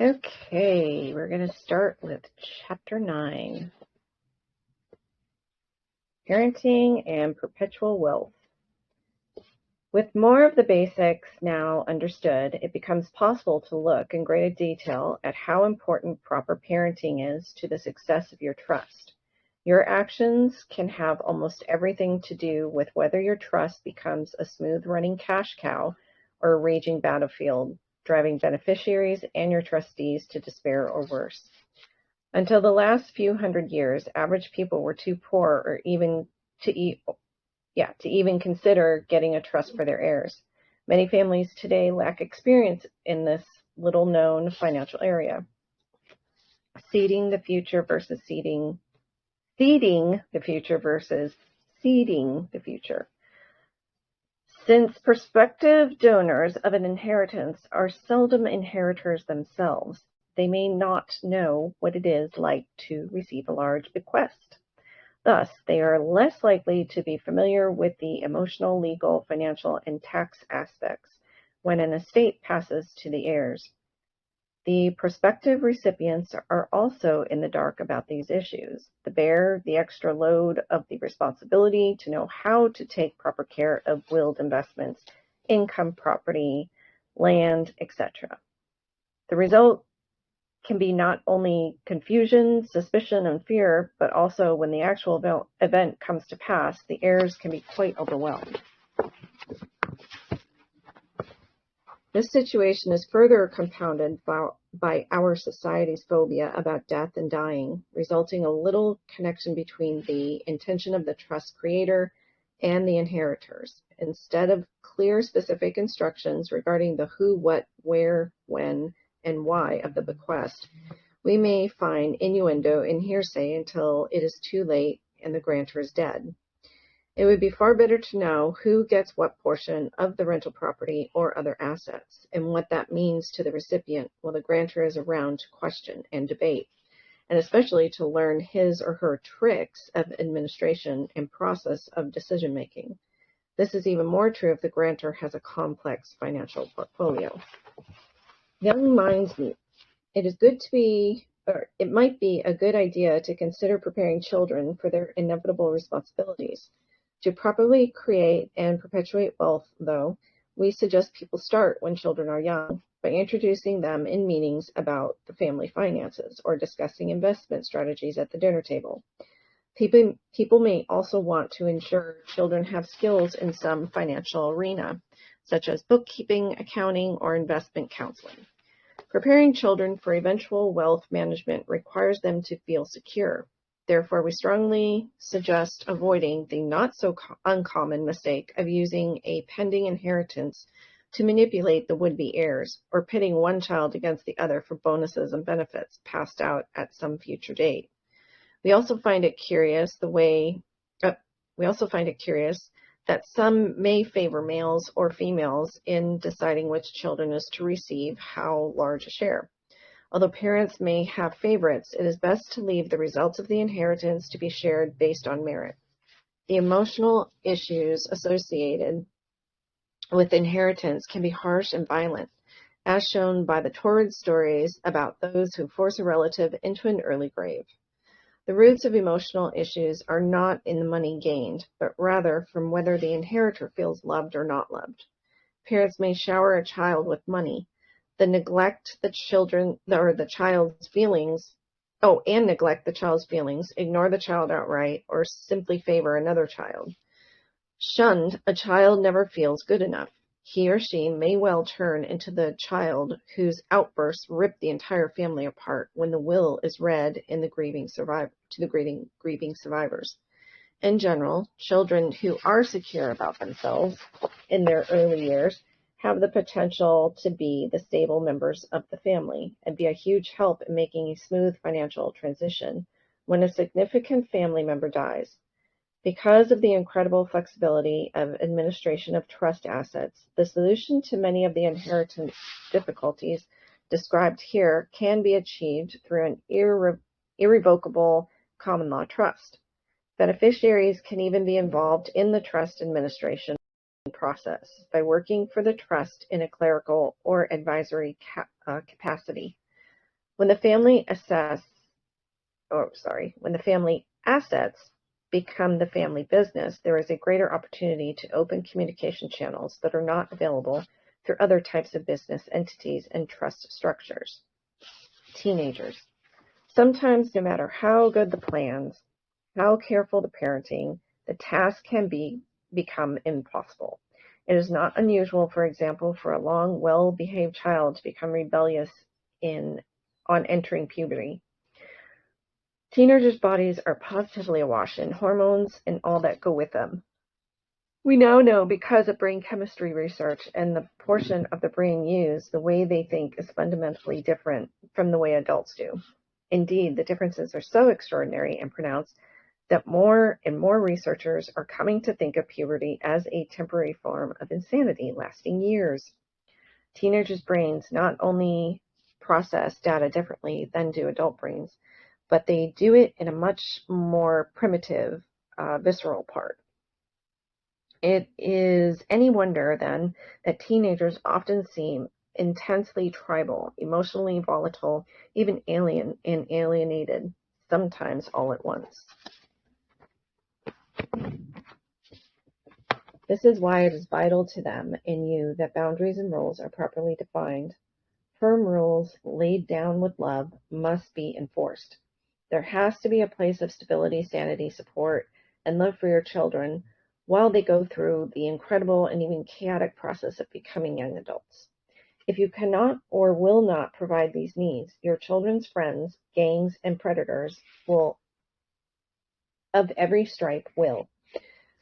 Okay, we're going to start with Chapter 9, Parenting and Perpetual Wealth. With more of the basics now understood, it becomes possible to look in greater detail at how important proper parenting is to the success of your trust. Your actions can have almost everything to do with whether your trust becomes a smooth-running cash cow or a raging battlefield, driving beneficiaries and your trustees to despair or worse. Until the last few hundred years, average people were too poor or even to even consider getting a trust for their heirs. Many families today lack experience in this little-known financial area. Seeding the future versus seeding the future versus seeding the future. Since prospective donors of an inheritance are seldom inheritors themselves, they may not know what it is like to receive a large bequest. Thus, they are less likely to be familiar with the emotional, legal, financial, and tax aspects when an estate passes to the heirs. The prospective recipients are also in the dark about these issues. They bear the extra load of the responsibility to know how to take proper care of willed investments, income, property, land, etc. The result can be not only confusion, suspicion, and fear, but also when the actual event comes to pass, the heirs can be quite overwhelmed. This situation is further compounded by our society's phobia about death and dying, resulting in a little connection between the intention of the trust creator and the inheritors. Instead of clear, specific instructions regarding the who, what, where, when, and why of the bequest, we may find innuendo and hearsay until it is too late and the grantor is dead. It would be far better to know who gets what portion of the rental property or other assets, and what that means to the recipient while the grantor is around to question and debate, and especially to learn his or her tricks of administration and process of decision-making. This is even more true if the grantor has a complex financial portfolio. Young minds meet. It might be a good idea to consider preparing children for their inevitable responsibilities. To properly create and perpetuate wealth, though, we suggest people start when children are young by introducing them in meetings about the family finances or discussing investment strategies at the dinner table. People may also want to ensure children have skills in some financial arena, such as bookkeeping, accounting, or investment counseling. Preparing children for eventual wealth management requires them to feel secure. Therefore, we strongly suggest avoiding the not-so-uncommon mistake of using a pending inheritance to manipulate the would-be heirs, or pitting one child against the other for bonuses and benefits passed out at some future date. We also find it curious that some may favor males or females in deciding which children is to receive how large a share. Although parents may have favorites, it is best to leave the results of the inheritance to be shared based on merit. The emotional issues associated with inheritance can be harsh and violent, as shown by the torrid stories about those who force a relative into an early grave. The roots of emotional issues are not in the money gained, but rather from whether the inheritor feels loved or not loved. Parents may shower a child with money, neglect the child's feelings, ignore the child outright, or simply favor another child. Shunned, a child never feels good enough. He or she may well turn into the child whose outbursts rip the entire family apart when the will is read to the grieving survivors. In general, children who are secure about themselves in their early years have the potential to be the stable members of the family and be a huge help in making a smooth financial transition when a significant family member dies. Because of the incredible flexibility of administration of trust assets, the solution to many of the inheritance difficulties described here can be achieved through an irrevocable common law trust. Beneficiaries can even be involved in the trust administration process by working for the trust in a clerical or advisory capacity. When the family assets become the family business, there is a greater opportunity to open communication channels that are not available through other types of business entities and trust structures. Teenagers. Sometimes, no matter how good the plans, how careful the parenting, the task can become impossible. It is not unusual, for example, for a long, well-behaved child to become rebellious on entering puberty. Teenagers' bodies are positively awash in hormones and all that go with them. We now know, because of brain chemistry research and the portion of the brain used, the way they think is fundamentally different from the way adults do. Indeed, the differences are so extraordinary and pronounced that more and more researchers are coming to think of puberty as a temporary form of insanity lasting years. Teenagers' brains not only process data differently than do adult brains, but they do it in a much more primitive, visceral part. It is any wonder, then, that teenagers often seem intensely tribal, emotionally volatile, even alien and alienated, sometimes all at once. This is why it is vital to them and you that boundaries and rules are properly defined. Firm rules laid down with love must be enforced. There has to be a place of stability, sanity, support, and love for your children while they go through the incredible and even chaotic process of becoming young adults. If you cannot or will not provide these needs, your children's friends, gangs, and predators of every stripe will.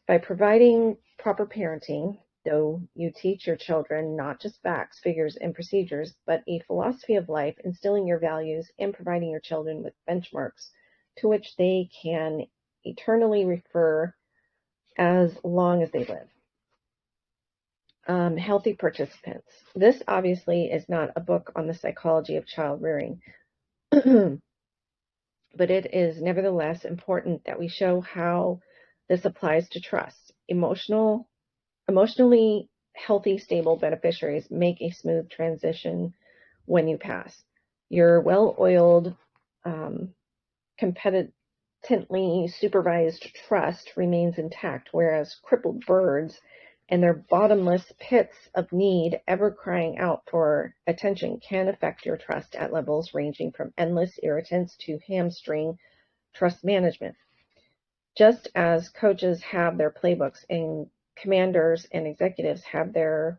By providing proper parenting, though, you teach your children not just facts, figures, and procedures, but a philosophy of life, instilling your values and providing your children with benchmarks to which they can eternally refer as long as they live. Healthy participants. This obviously is not a book on the psychology of child rearing, but it is nevertheless important that we show how this applies to trust. Emotionally healthy, stable beneficiaries make a smooth transition when you pass. Your well-oiled, competently supervised trust remains intact, whereas crippled birds and their bottomless pits of need ever crying out for attention can affect your trust at levels ranging from endless irritants to hamstring trust management. Just as coaches have their playbooks and commanders and executives have their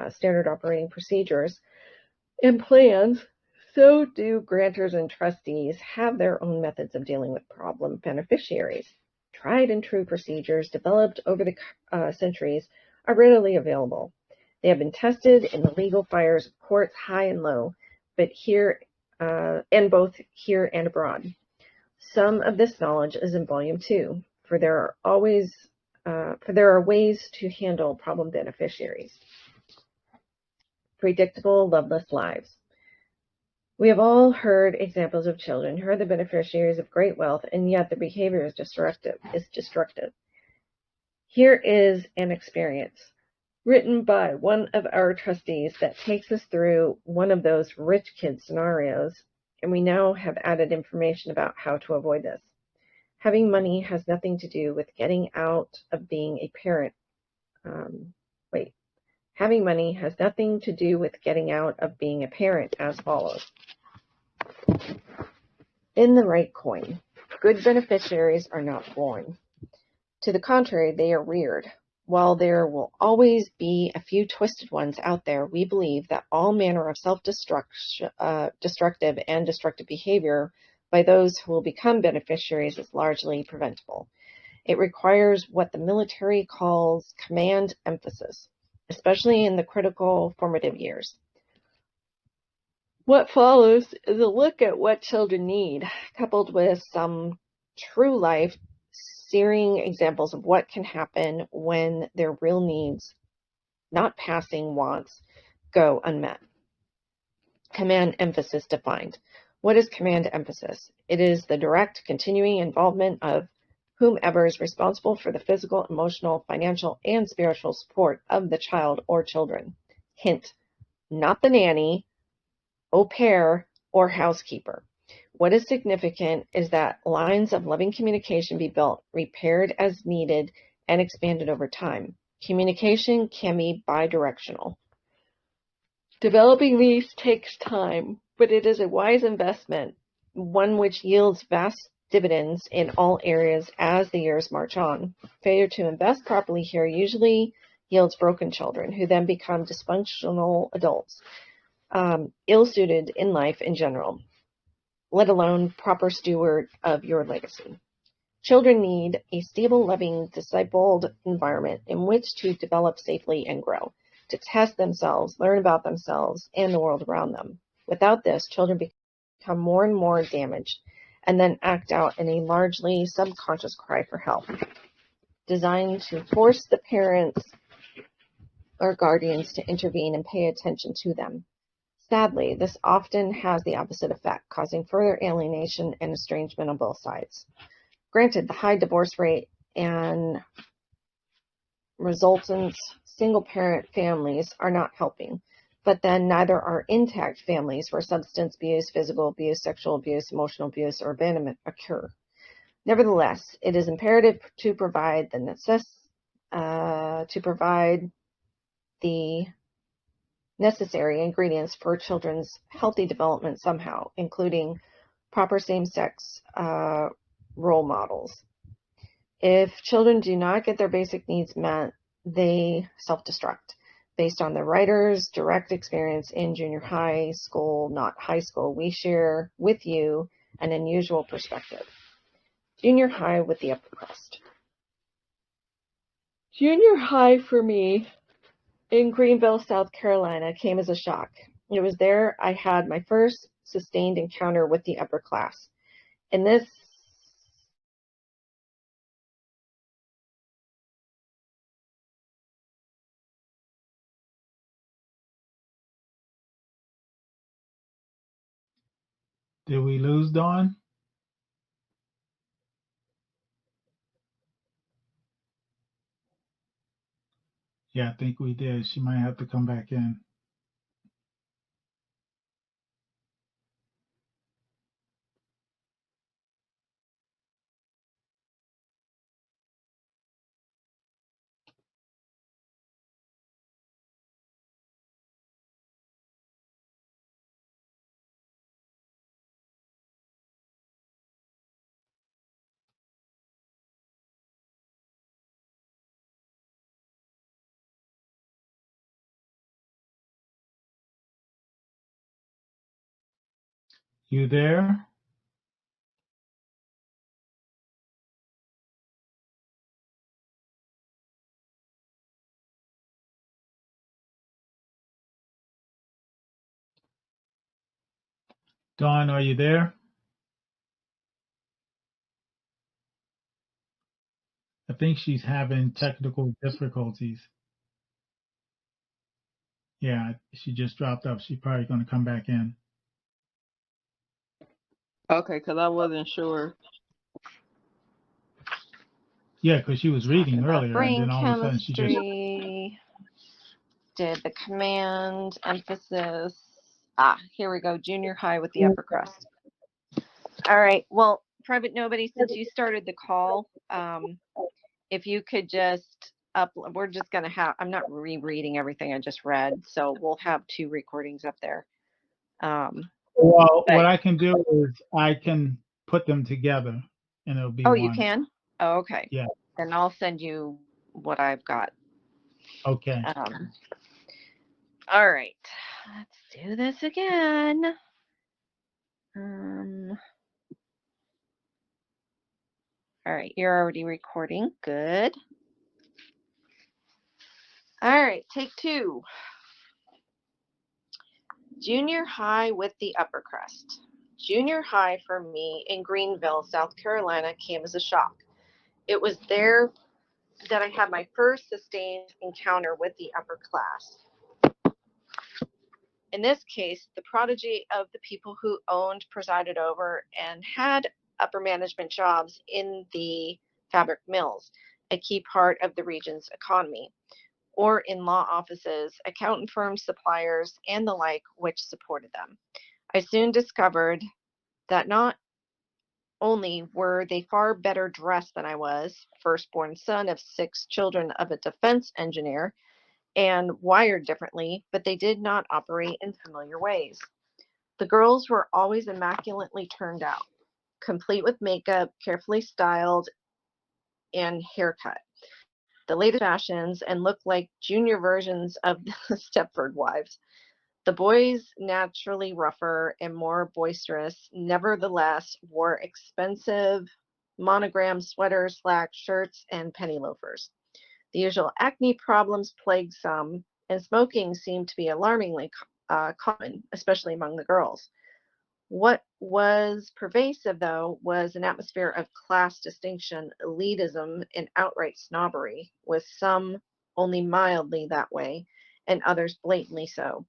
standard operating procedures and plans, so do grantors and trustees have their own methods of dealing with problem beneficiaries. Tried and true procedures developed over the centuries are readily available. They have been tested in the legal fires of courts high and low, but both here and abroad. Some of this knowledge is in Volume 2, for there are ways to handle problem beneficiaries. Predictable, loveless lives. We have all heard examples of children who are the beneficiaries of great wealth, and yet their behavior is destructive. Here is an experience written by one of our trustees that takes us through one of those rich kid scenarios, and we now have added information about how to avoid this. Having money has nothing to do with getting out of being a parent. Having money has nothing to do with getting out of being a parent as follows. In the right coin, good beneficiaries are not born. To the contrary, they are reared. While there will always be a few twisted ones out there, we believe that all manner of self-destructive and destructive behavior by those who will become beneficiaries is largely preventable. It requires what the military calls command emphasis, especially in the critical formative years. What follows is a look at what children need, coupled with some true life, searing examples of what can happen when their real needs, not passing wants, go unmet. Command emphasis defined. What is command emphasis? It is the direct, continuing involvement of whomever is responsible for the physical, emotional, financial, and spiritual support of the child or children. Hint, not the nanny, au pair, or housekeeper. What is significant is that lines of loving communication be built, repaired as needed, and expanded over time. Communication can be bidirectional. Developing these takes time, but it is a wise investment, one which yields vast dividends in all areas as the years march on. Failure to invest properly here usually yields broken children, who then become dysfunctional adults, ill-suited in life in general, let alone proper steward of your legacy. Children need a stable, loving, discipled environment in which to develop safely and grow, to test themselves, learn about themselves and the world around them. Without this, children become more and more damaged and then act out in a largely subconscious cry for help, designed to force the parents or guardians to intervene and pay attention to them. Sadly, this often has the opposite effect, causing further alienation and estrangement on both sides. Granted, the high divorce rate and resultant single-parent families are not helping, but then neither are intact families where substance abuse, physical abuse, sexual abuse, emotional abuse, or abandonment occur. Nevertheless, it is imperative to provide the necessary ingredients for children's healthy development somehow, including proper same-sex role models. If children do not get their basic needs met, they self-destruct. Based on the writer's direct experience in junior high school, not high school, we share with you an unusual perspective. Junior high with the upper crust. Junior high for me in Greenville, South Carolina came as a shock. It was there I had my first sustained encounter with the upper class. In this Did we lose Dawn? Yeah, I think we did. She might have to come back in. You there? Dawn, are you there? I think she's having technical difficulties. Yeah, she just dropped off. She's probably going to come back in. Okay, because I wasn't sure. Yeah, because she was reading talking about earlier, and brain then all of a sudden she just. chemistry, did the command, emphasis. Here we go, junior high with the upper crust. All right, well, Private Nobody, since you started the call, if you could just we're just going to have, I'm not rereading everything I just read, so we'll have 2 recordings up there. Well, But, what I can do is I can put them together, and it'll be oh, one. you can? Oh, okay. Yeah. Then I'll send you what I've got. Okay. All right, let's do this again. All right, you're already recording. Good. All right, take 2. Junior high with the upper crust. Junior high for me in Greenville, South Carolina came as a shock. It was there that I had my first sustained encounter with the upper class. In this case, the prodigy of the people who owned, presided over, and had upper management jobs in the fabric mills, a key part of the region's economy, or in law offices, accountant firms, suppliers, and the like, which supported them. I soon discovered that not only were they far better dressed than I was, firstborn son of 6 children of a defense engineer, and wired differently, but they did not operate in familiar ways. The girls were always immaculately turned out, complete with makeup, carefully styled, and haircut, the latest fashions, and looked like junior versions of the Stepford wives. The boys, naturally rougher and more boisterous, nevertheless wore expensive monogram sweaters, slacks, shirts, and penny loafers. The usual acne problems plagued some, and smoking seemed to be alarmingly common, especially among the girls. What was pervasive, though, was an atmosphere of class distinction, elitism, and outright snobbery, with some only mildly that way, and others blatantly so.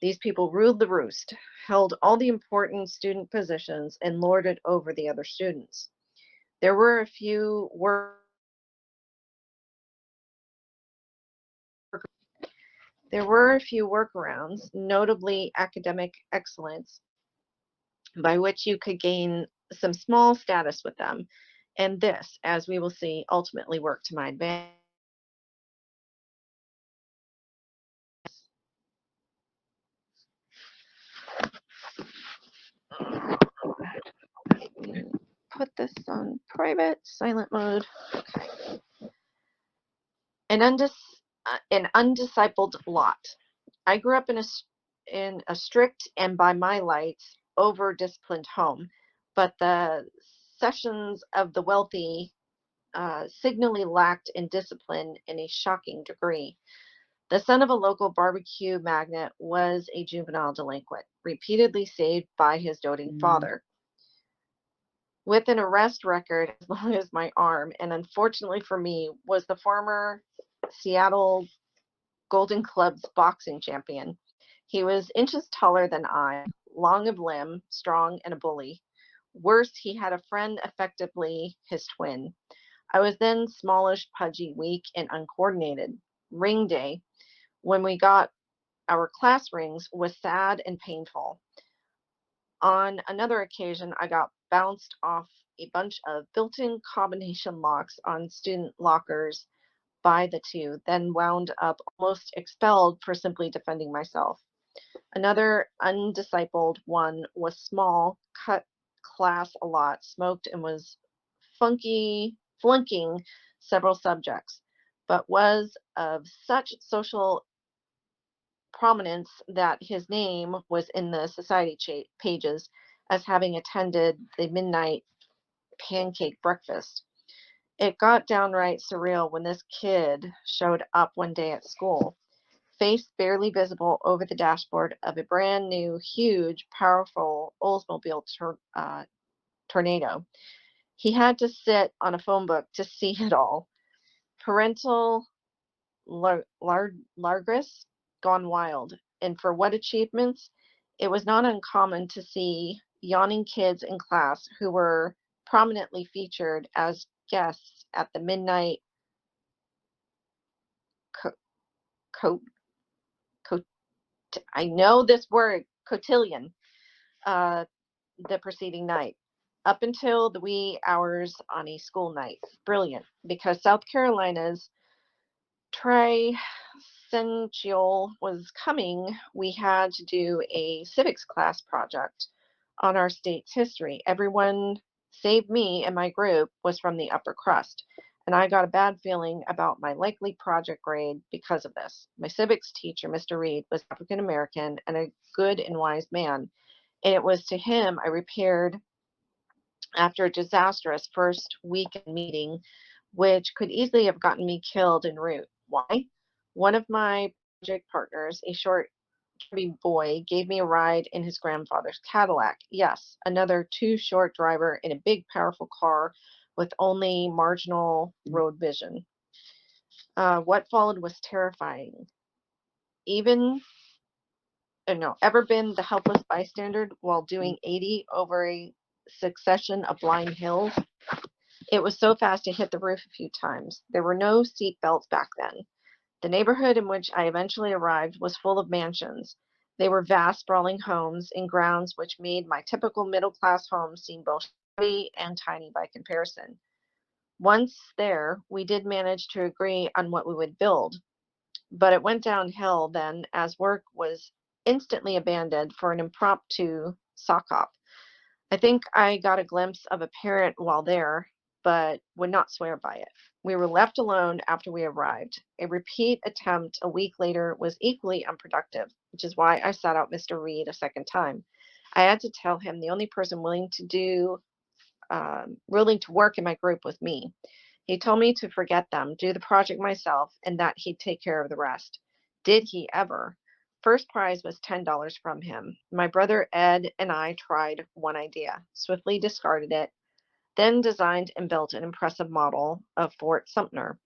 These people ruled the roost, held all the important student positions, and lorded over the other students. There were a few work There were a few workarounds, notably academic excellence, by which you could gain some small status with them, and this, as we will see, ultimately worked to my advantage. Put this on private, silent mode. Okay. An, an undiscipled lot. I grew up in a strict and, by my lights, over-disciplined home, but the sessions of the wealthy signally lacked in discipline in a shocking degree. The son of a local barbecue magnate was a juvenile delinquent, repeatedly saved by his doting father. With an arrest record as long as my arm, and unfortunately for me, was the former Seattle Golden Club's boxing champion. He was inches taller than I, long of limb, strong, and a bully. Worse, he had a friend effectively his twin. I was then smallish, pudgy, weak, and uncoordinated. Ring day, when we got our class rings, was sad and painful. On another occasion, I got bounced off a bunch of built-in combination locks on student lockers by the two, then wound up almost expelled for simply defending myself. Another undiscipled one was small, cut class a lot, smoked, and was flunking several subjects, but was of such social prominence that his name was in the society pages as having attended the midnight pancake breakfast. It got downright surreal when this kid showed up one day at school, face barely visible over the dashboard of a brand new, huge, powerful Oldsmobile Tornado. He had to sit on a phone book to see it all. Parental largess gone wild. And for what achievements? It was not uncommon to see yawning kids in class who were prominently featured as guests at the midnight co- co- co- I know this word, cotillion, uh, the preceding night, up until the wee hours on a school night. Brilliant, because South Carolina's tricentennial was coming. We had to do a civics class project on our state's history. Everyone, save me and my group, was from the upper crust, and I got a bad feeling about my likely project grade because of this. My civics teacher, Mr. Reed, was African American and a good and wise man, and it was to him I repaired after a disastrous first weekend meeting, which could easily have gotten me killed en route. Why? One of my project partners, a short, chubby boy, gave me a ride in his grandfather's Cadillac. Yes, another too short driver in a big, powerful car with only marginal road vision. What followed was terrifying. Even, no, ever been the helpless bystander while doing 80 over a succession of blind hills? It was so fast it hit the roof a few times. There were no seat belts back then. The neighborhood in which I eventually arrived was full of mansions. They were vast, sprawling homes in grounds which made my typical middle-class home seem both shabby and tiny by comparison. Once there, we did manage to agree on what we would build, but it went downhill then as work was instantly abandoned for an impromptu sock hop. I think I got a glimpse of a parent while there, but would not swear by it. We were left alone after we arrived. A repeat attempt a week later was equally unproductive, which is why I sought out Mr. Reed a second time. I had to tell him the only person willing to work in my group was me. He told me to forget them, do the project myself, and that he'd take care of the rest. Did he ever? First prize was $10 from him. My brother Ed and I tried one idea, swiftly discarded it, then designed and built an impressive model of Fort Sumter,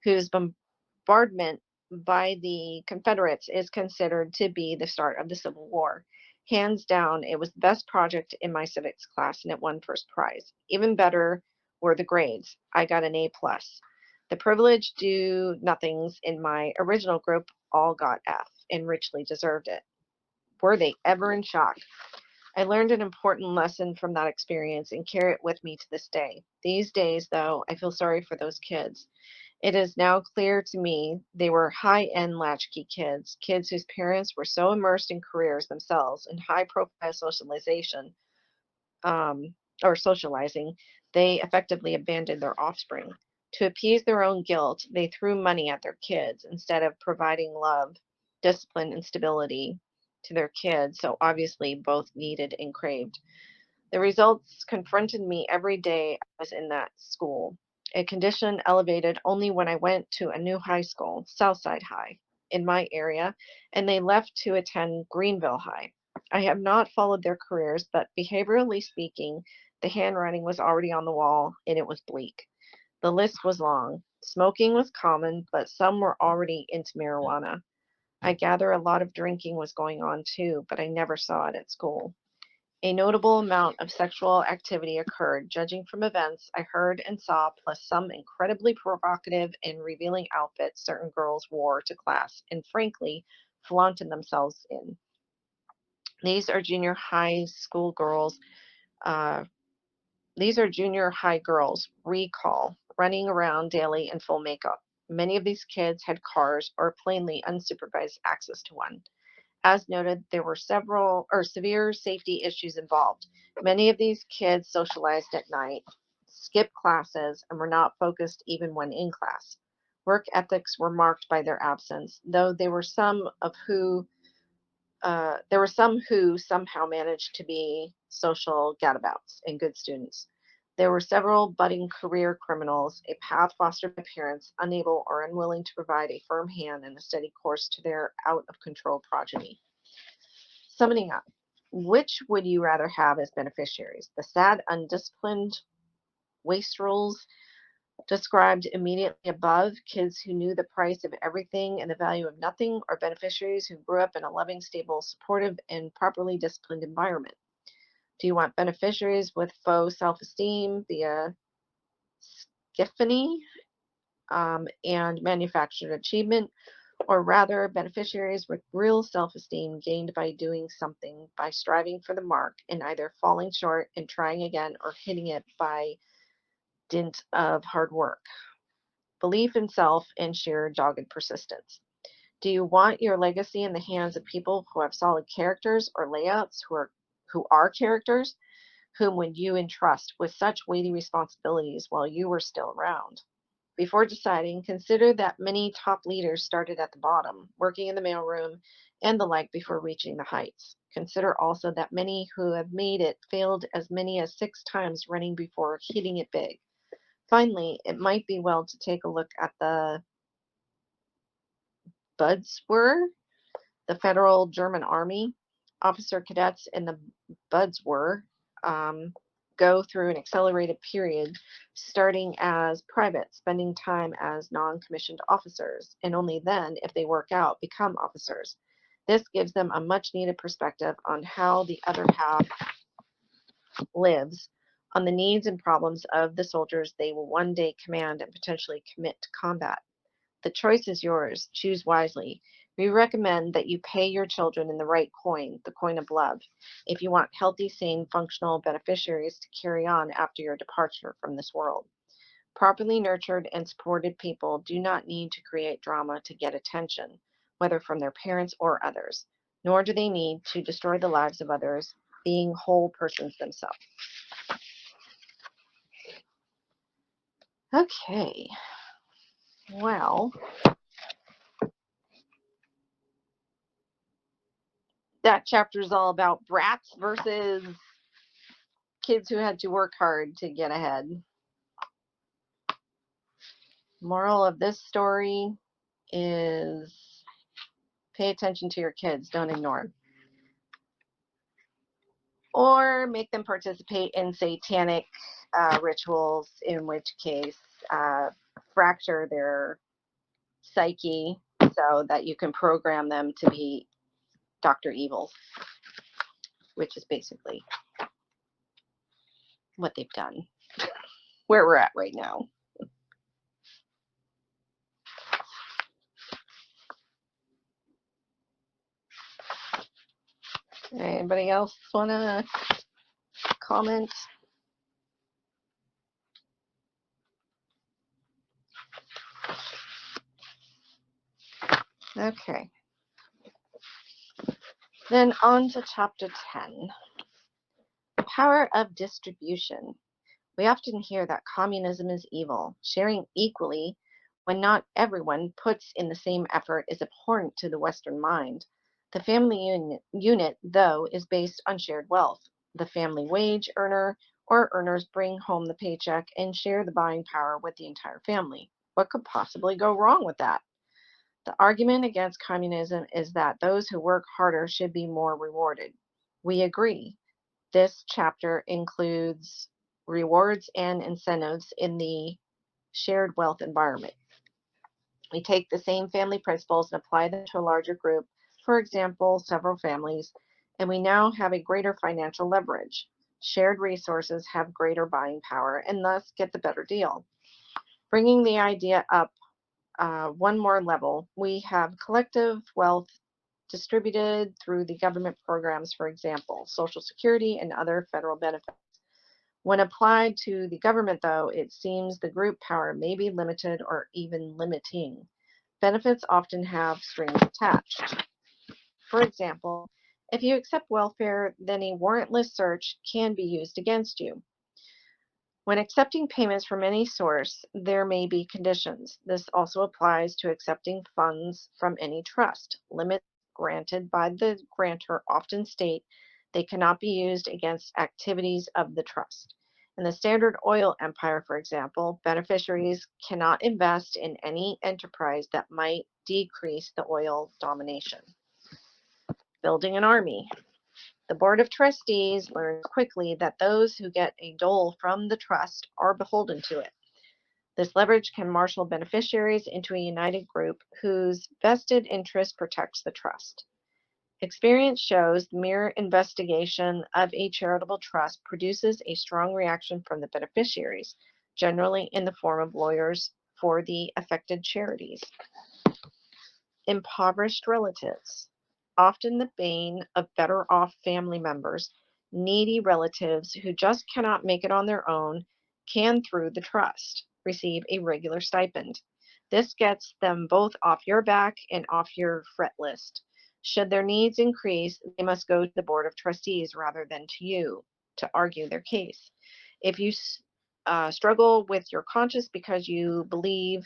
whose bombardment by the Confederates is considered to be the start of the Civil War. Hands down, it was the best project in my civics class and it won first prize. Even better were the grades. I got an A plus. The privileged do nothings in my original group all got F and richly deserved it. Were they ever in shock? I learned an important lesson from that experience and carry it with me to this day. These days, though, I feel sorry for those kids. It is now clear to me they were high-end latchkey kids, kids whose parents were so immersed in careers themselves and high-profile socialization, um, or socializing, they effectively abandoned their offspring. To appease their own guilt, they threw money at their kids instead of providing love, discipline, and stability to their kids, so obviously both needed and craved. The results confronted me every day I was in that school, a condition elevated only when I went to a new high school, Southside High, in my area, and they left to attend Greenville High. I have not followed their careers, but behaviorally speaking, the handwriting was already on the wall, and it was bleak. The list was long. Smoking was common, but some were already into marijuana. I gather a lot of drinking was going on too, but I never saw it at school. A notable amount of sexual activity occurred, judging from events I heard and saw, plus some incredibly provocative and revealing outfits certain girls wore to class and frankly flaunted themselves in. These are junior high school girls. Uh, these are junior high girls, recall, running around daily in full makeup. Many of these kids had cars or plainly unsupervised access to one. As noted, there were several or severe safety issues involved. Many of these kids socialized at night, skipped classes, and were not focused even when in class. Work ethics were marked by their absence, though there were some who somehow managed to be social gadabouts and good students. There were several budding career criminals, a path fostered by parents unable or unwilling to provide a firm hand and a steady course to their out of control progeny. Summing up, which would you rather have as beneficiaries? The sad, undisciplined wastrels described immediately above, kids who knew the price of everything and the value of nothing, or beneficiaries who grew up in a loving, stable, supportive, and properly disciplined environment? Do you want beneficiaries with faux self-esteem via schiphony and manufactured achievement, or rather beneficiaries with real self-esteem gained by doing something, by striving for the mark and either falling short and trying again or hitting it by dint of hard work, belief in self, and sheer dogged persistence? Do you want your legacy in the hands of people who have solid characters or layouts who are characters? Whom would you entrust with such weighty responsibilities while you were still around? Before deciding, consider that many top leaders started at the bottom, working in the mailroom and the like before reaching the heights. Consider also that many who have made it failed as many as 6 times running before hitting it big. Finally, it might be well to take a look at the Bundeswehr, the Federal German Army. Officer cadets in the Bundeswehr go through an accelerated period, starting as privates, spending time as non-commissioned officers, and only then, if they work out, become officers. This gives them a much-needed perspective on how the other half lives, on the needs and problems of the soldiers they will one day command and potentially commit to combat. The choice is yours. Choose wisely. We recommend that you pay your children in the right coin, the coin of love, if you want healthy, sane, functional beneficiaries to carry on after your departure from this world. Properly nurtured and supported people do not need to create drama to get attention, whether from their parents or others, nor do they need to destroy the lives of others, being whole persons themselves. Okay, well, that chapter is all about brats versus kids who had to work hard to get ahead. Moral of this story is pay attention to your kids, don't ignore them. Or make them participate in satanic rituals, in which case fracture their psyche so that you can program them to be Dr. Evil, which is basically what they've done, where we're at right now. Anybody else want to comment? Okay. Then on to chapter 10. Power of distribution. We often hear that communism is evil. Sharing equally when not everyone puts in the same effort is abhorrent to the Western mind. The family unit, though, is based on shared wealth. The family wage earner or earners bring home the paycheck and share the buying power with the entire family. What could possibly go wrong with that? The argument against communism is that those who work harder should be more rewarded. We agree. This chapter includes rewards and incentives in the shared wealth environment. We take the same family principles and apply them to a larger group, for example, several families, and we now have a greater financial leverage. Shared resources have greater buying power and thus get the better deal. Bringing the idea up one more level, we have collective wealth distributed through the government programs, for example, Social Security and other federal benefits. When applied to the government, though, it seems the group power may be limited or even limiting. Benefits often have strings attached. For example, if you accept welfare, then a warrantless search can be used against you. When accepting payments from any source, there may be conditions. This also applies to accepting funds from any trust. Limits granted by the grantor often state they cannot be used against activities of the trust. In the Standard Oil Empire, for example, beneficiaries cannot invest in any enterprise that might decrease the oil domination. Building an army. The Board of Trustees learns quickly that those who get a dole from the trust are beholden to it. This leverage can marshal beneficiaries into a united group whose vested interest protects the trust. Experience shows the mere investigation of a charitable trust produces a strong reaction from the beneficiaries, generally in the form of lawyers for the affected charities. Impoverished relatives. Often the bane of better off family members, needy relatives who just cannot make it on their own can, through the trust, receive a regular stipend. This gets them both off your back and off your fret list. Should their needs increase, they must go to the Board of Trustees rather than to you to argue their case. If you struggle with your conscience because you believe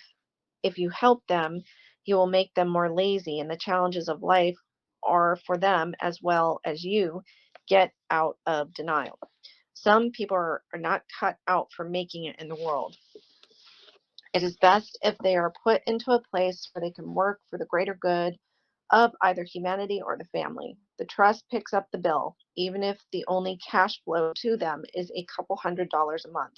if you help them, you will make them more lazy, and the challenges of life are for them as well as you. Get out of denial. Some people are not cut out for making it in the world. It is best if they are put into a place where they can work for the greater good of either humanity or the family. The trust picks up the bill, even if the only cash flow to them is a couple $100s a month.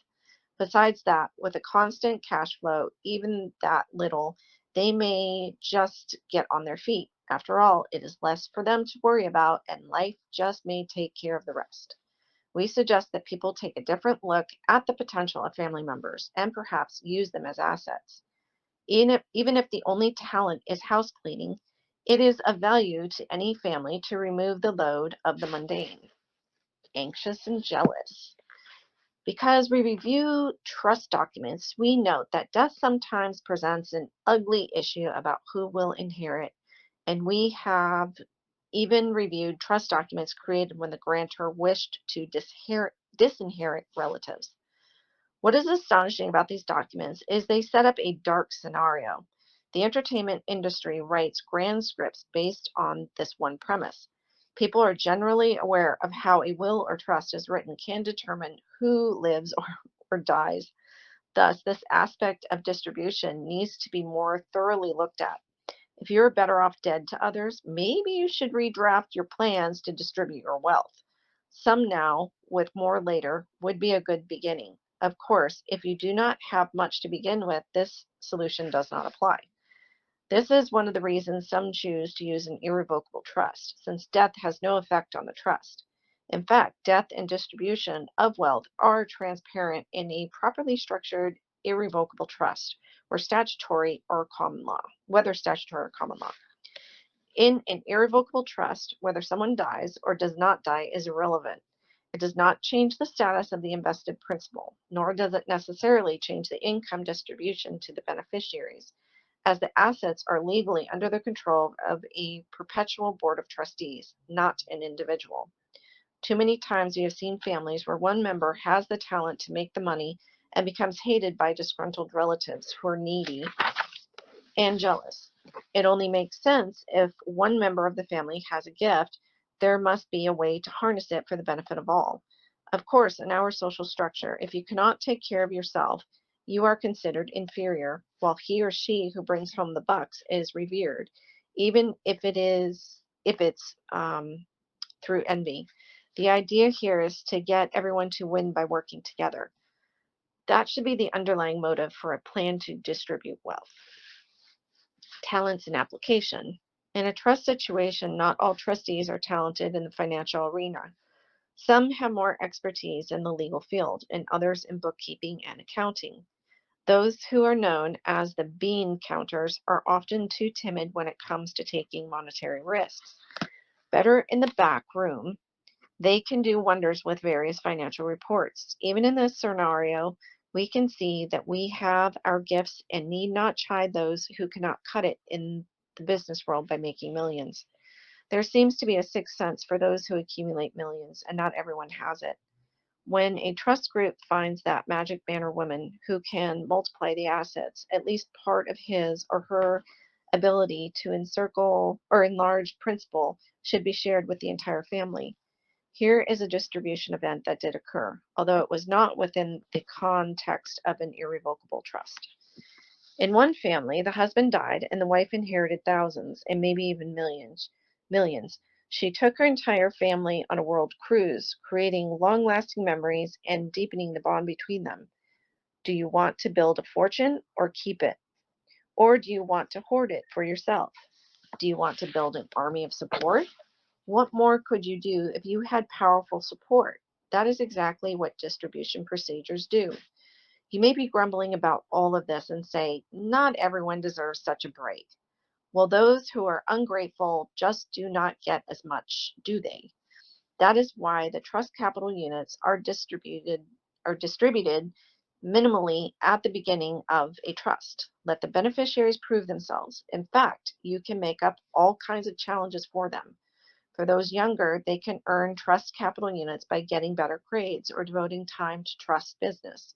Besides that, with a constant cash flow, even that little, they may just get on their feet. After all, it is less for them to worry about, and life just may take care of the rest. We suggest that people take a different look at the potential of family members and perhaps use them as assets. Even if the only talent is house cleaning, It is of value to any family to remove the load of the mundane, anxious, and jealous. Because we review trust documents, we note that death sometimes presents an ugly issue about who will inherit, and we have even reviewed trust documents created when the grantor wished to disinherit relatives. What is astonishing about these documents is they set up a dark scenario. The entertainment industry writes grand scripts based on this one premise. People are generally aware of how a will or trust is written can determine who lives or dies. Thus, this aspect of distribution needs to be more thoroughly looked at. If you're better off dead to others, maybe you should redraft your plans to distribute your wealth. Some now, with more later, would be a good beginning. Of course, if you do not have much to begin with, this solution does not apply. This is one of the reasons some choose to use an irrevocable trust, since death has no effect on the trust. In fact, death and distribution of wealth are transparent in a properly structured irrevocable trust, whether statutory or common law. In an irrevocable trust, whether someone dies or does not die is irrelevant. It does not change the status of the invested principal, nor does it necessarily change the income distribution to the beneficiaries, as the assets are legally under the control of a perpetual board of trustees, not an individual. Too many times we have seen families where one member has the talent to make the money and becomes hated by disgruntled relatives who are needy and jealous. It only makes sense if one member of the family has a gift, there must be a way to harness it for the benefit of all. Of course, in our social structure, if you cannot take care of yourself, you are considered inferior, while he or she who brings home the bucks is revered, even if it's through envy. The idea here is to get everyone to win by working together. That should be the underlying motive for a plan to distribute wealth. Talents and application. In a trust situation, not all trustees are talented in the financial arena. Some have more expertise in the legal field, and others in bookkeeping and accounting. Those who are known as the bean counters are often too timid when it comes to taking monetary risks. Better in the back room, they can do wonders with various financial reports. Even in this scenario, we can see that we have our gifts and need not chide those who cannot cut it in the business world by making millions. There seems to be a sixth sense for those who accumulate millions, and not everyone has it. When a trust group finds that magic man or woman who can multiply the assets, at least part of his or her ability to encircle or enlarge principal should be shared with the entire family. Here is a distribution event that did occur, although it was not within the context of an irrevocable trust. In one family, the husband died and the wife inherited thousands and maybe even millions. She took her entire family on a world cruise, creating long-lasting memories and deepening the bond between them. Do you want to build a fortune or keep it? Or do you want to hoard it for yourself? Do you want to build an army of support? What more could you do if you had powerful support? That is exactly what distribution procedures do. You may be grumbling about all of this and say, not everyone deserves such a break. Well, those who are ungrateful just do not get as much, do they? That is why the trust capital units are distributed minimally at the beginning of a trust. Let the beneficiaries prove themselves. In fact, you can make up all kinds of challenges for them. For those younger, they can earn trust capital units by getting better grades or devoting time to trust business.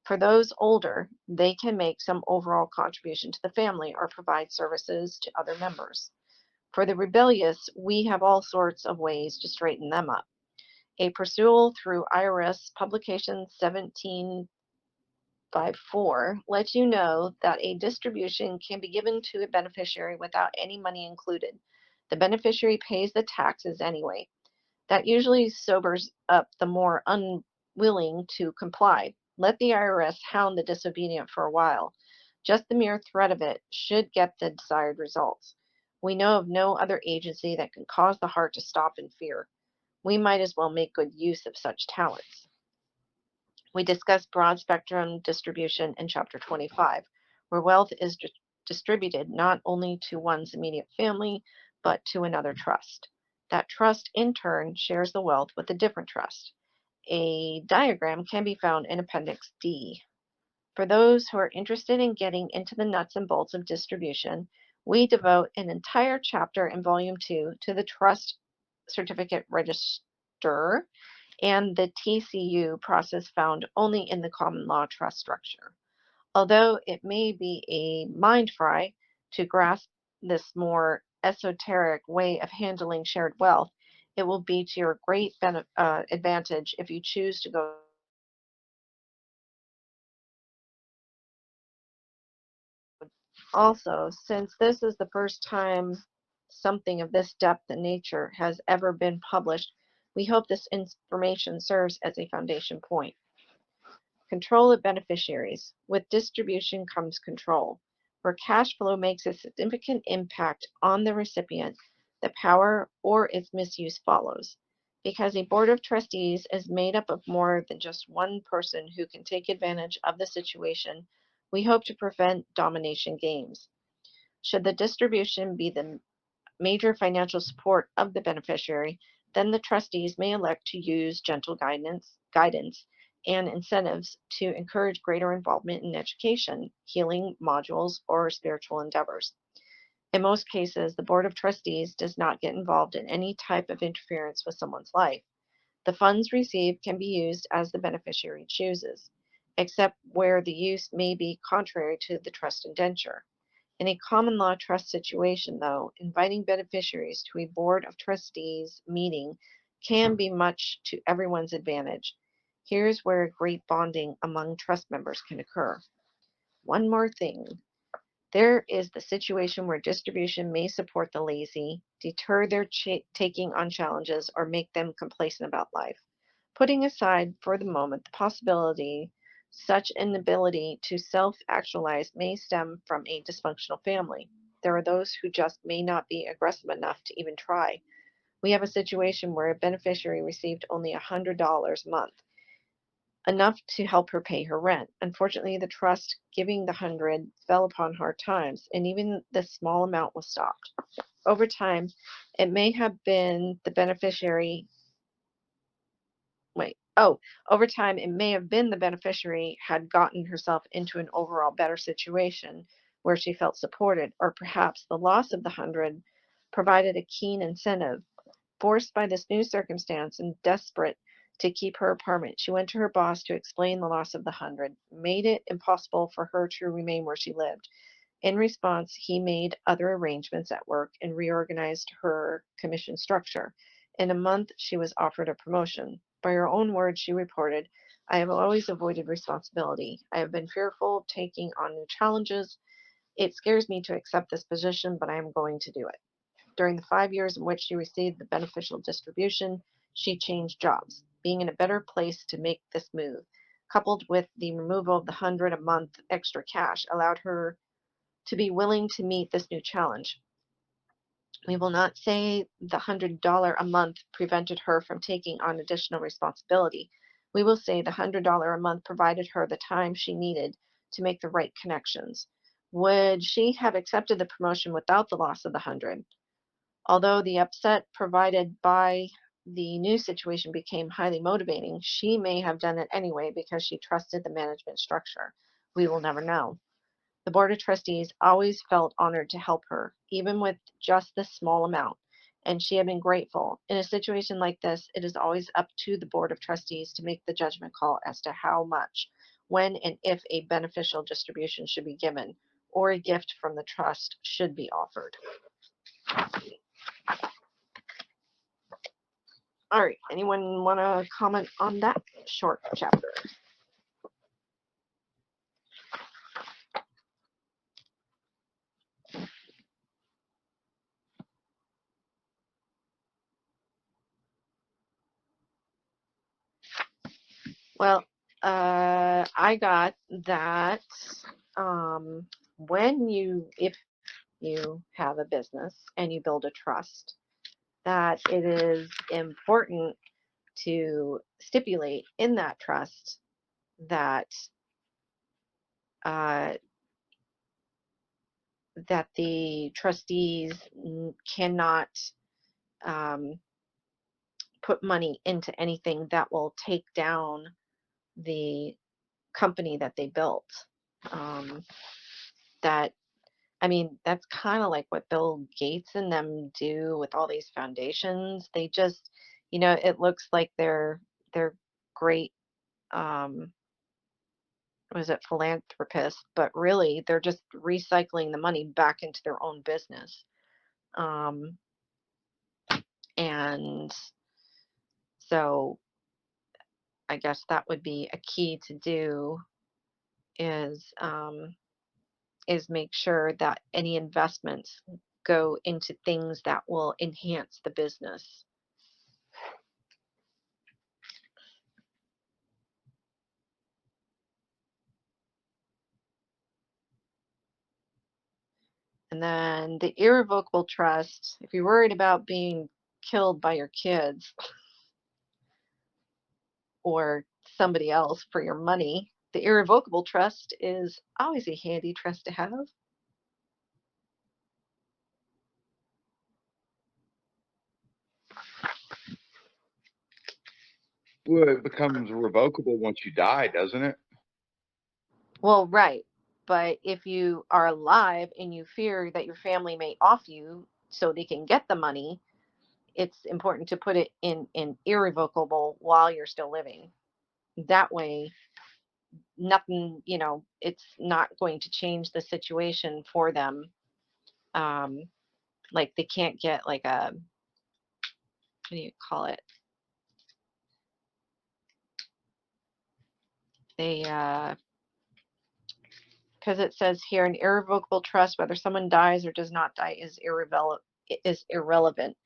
For those older, they can make some overall contribution to the family or provide services to other members. For the rebellious, we have all sorts of ways to straighten them up. A pursual through IRS Publication 1754 lets you know that a distribution can be given to a beneficiary without any money included. The beneficiary pays the taxes anyway. That usually sobers up the more unwilling to comply. Let the IRS hound the disobedient for a while. Just the mere threat of it should get the desired results. We know of no other agency that can cause the heart to stop in fear. We might as well make good use of such talents. We discussed broad spectrum distribution in Chapter 25, where wealth is distributed not only to one's immediate family, but to another trust. That trust, in turn, shares the wealth with a different trust. A diagram can be found in Appendix D. For those who are interested in getting into the nuts and bolts of distribution, we devote an entire chapter in Volume 2 to the Trust Certificate Register and the TCU process found only in the common law trust structure. Although it may be a mind fry to grasp this more esoteric way of handling shared wealth, it will be to your great advantage if you choose to go. Also, since this is the first time something of this depth and nature has ever been published, we hope this information serves as a foundation point. Control of beneficiaries. With distribution comes control. Where cash flow makes a significant impact on the recipient, the power or its misuse follows. Because a board of trustees is made up of more than just one person who can take advantage of the situation, we hope to prevent domination games. Should the distribution be the major financial support of the beneficiary, then the trustees may elect to use gentle guidance and incentives to encourage greater involvement in education, healing modules, or spiritual endeavors. In most cases, the Board of Trustees does not get involved in any type of interference with someone's life. The funds received can be used as the beneficiary chooses, except where the use may be contrary to the trust indenture. In a common law trust situation, though, inviting beneficiaries to a Board of Trustees meeting can be much to everyone's advantage. Here's where great bonding among trust members can occur. One more thing. There is the situation where distribution may support the lazy, deter their taking on challenges, or make them complacent about life. Putting aside for the moment the possibility such an ability to self-actualize may stem from a dysfunctional family, there are those who just may not be aggressive enough to even try. We have a situation where a beneficiary received only $100 a month, enough to help her pay her rent. Unfortunately, the trust giving the 100 fell upon hard times, and even this small amount was stopped. Over time, it may have been the beneficiary over time, it may have been the beneficiary had gotten herself into an overall better situation where she felt supported, or perhaps the loss of the 100 provided a keen incentive. Forced by this new circumstance and desperate to keep her apartment, she went to her boss to explain the loss of the 100, made it impossible for her to remain where she lived. In response, he made other arrangements at work and reorganized her commission structure. In a month, she was offered a promotion. By her own words, she reported, "I have always avoided responsibility. I have been fearful of taking on new challenges. It scares me to accept this position, but I am going to do it." During the 5 years in which she received the beneficial distribution, she changed jobs, being in a better place to make this move. Coupled with the removal of the 100 a month extra cash, allowed her to be willing to meet this new challenge. We will not say the $100 a month prevented her from taking on additional responsibility. We will say the $100 a month provided her the time she needed to make the right connections. Would she have accepted the promotion without the loss of the 100? Although the upset provided by the new situation became highly motivating, she may have done it anyway because she trusted the management structure. We will never know. The Board of Trustees always felt honored to help her, even with just this small amount, and she had been grateful. In a situation like this, it is always up to the Board of Trustees to make the judgment call as to how much, when, and if a beneficial distribution should be given, or a gift from the trust should be offered. All right, anyone want to comment on that short chapter? Well, I got that if you have a business and you build a trust, that it is important to stipulate in that trust that that the trustees cannot put money into anything that will take down the company that they built. That I mean, that's kind of like what Bill Gates and them do with all these foundations. They just, it looks like they're great, was it philanthropists, but really they're just recycling the money back into their own business. Um, and so I guess that would be a key to do is make sure that any investments go into things that will enhance the business. And then the irrevocable trust, if you're worried about being killed by your kids or somebody else for your money, the irrevocable trust is always a handy trust to have. Well, it becomes revocable once you die, doesn't it? Well, right. But if you are alive and you fear that your family may off you so they can get the money, it's important to put it in irrevocable while you're still living. That way, nothing, it's not going to change the situation for them. Like they can't get like a, what do you call it? They, because it says here an irrevocable trust, whether someone dies or does not die, is irrelevant.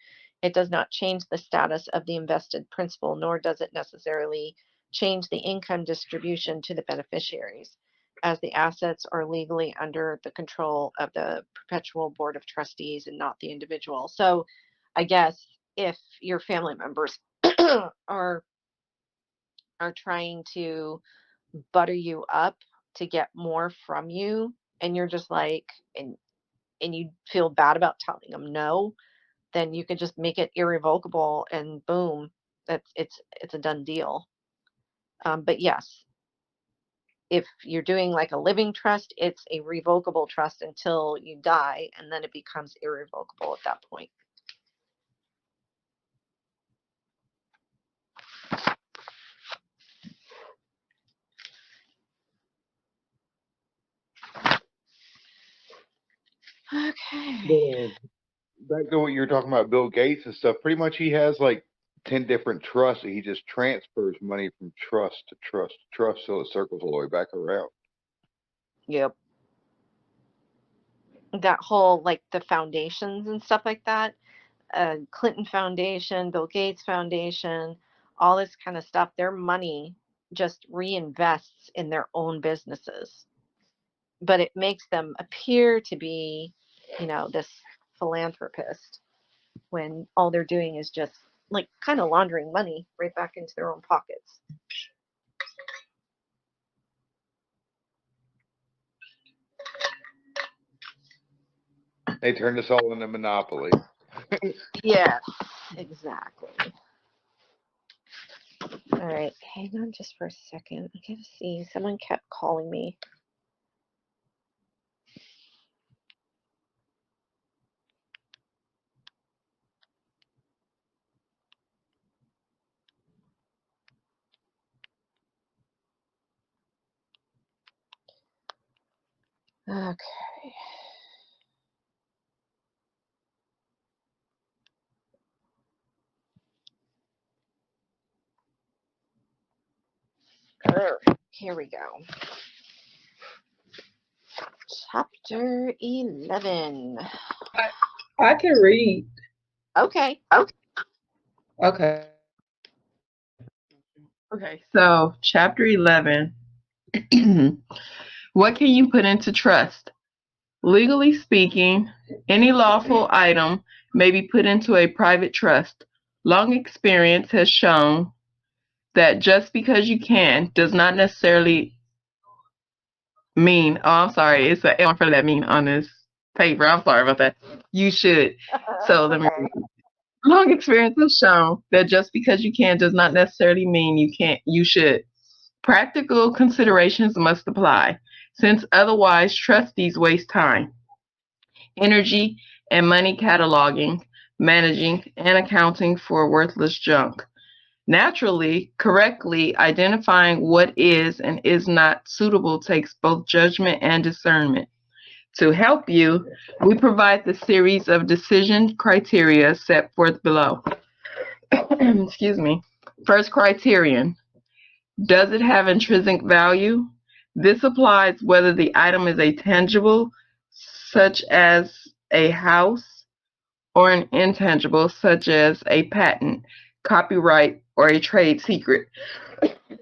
It does not change the status of the invested principal, nor does it necessarily change the income distribution to the beneficiaries, as the assets are legally under the control of the perpetual board of trustees and not the individual. So I guess if your family members are trying to butter you up to get more from you, and you're just like, and you feel bad about telling them no, then you can just make it irrevocable and boom, it's a done deal. But yes, if you're doing like a living trust, it's a revocable trust until you die, and then it becomes irrevocable at that point. Okay. Back to what you were talking about, Bill Gates and stuff. Pretty much, he has like 10 different trusts. He just transfers money from trust to trust to trust, so it circles all the way back around. Yep. That whole like the foundations and stuff like that, Clinton Foundation, Bill Gates Foundation, all this kind of stuff, their money just reinvests in their own businesses. But it makes them appear to be, this philanthropist when all they're doing is just like kind of laundering money right back into their own pockets. They turned us all into monopoly. Yes, exactly. All right, hang on just for a second. I gotta see. Someone kept calling me. Okay. All right, here we go. Chapter 11. I can read. Okay. Okay. Okay, so chapter 11. What can you put into trust? Legally speaking, any lawful item may be put into a private trust. Long experience has shown that just because you can does not necessarily mean, oh, I'm sorry, it's an L for that mean on this paper. I'm sorry about that. You should. So let me Okay. Long experience has shown that just because you can does not necessarily mean you can't. You should. Practical considerations must apply, since otherwise trustees waste time, energy, and money cataloging, managing, and accounting for worthless junk. Naturally, correctly identifying what is and is not suitable takes both judgment and discernment. To help you, we provide the series of decision criteria set forth below. Excuse me. First criterion, does it have intrinsic value? This applies whether the item is a tangible, such as a house, or an intangible, such as a patent, copyright, or a trade secret.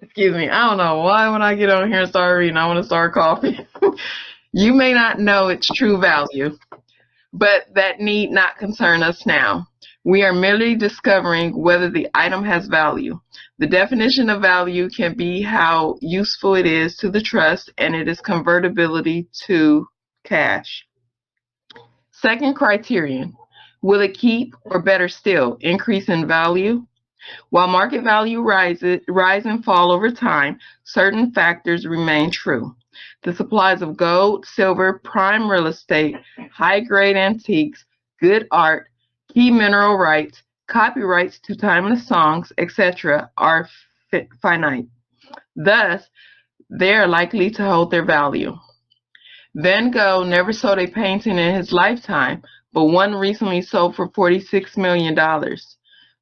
Excuse me. I don't know why when I get on here and start reading, I want to start coughing. You may not know its true value, but that need not concern us now. We are merely discovering whether the item has value. The definition of value can be how useful it is to the trust and its convertibility to cash. Second criterion, will it keep, or better still, increase in value? While market value rise and fall over time, certain factors remain true. The supplies of gold, silver, prime real estate, high-grade antiques, good art, key mineral rights, copyrights to timeless songs, etc. are finite. Thus, they are likely to hold their value. Van Gogh never sold a painting in his lifetime, but one recently sold for $46 million.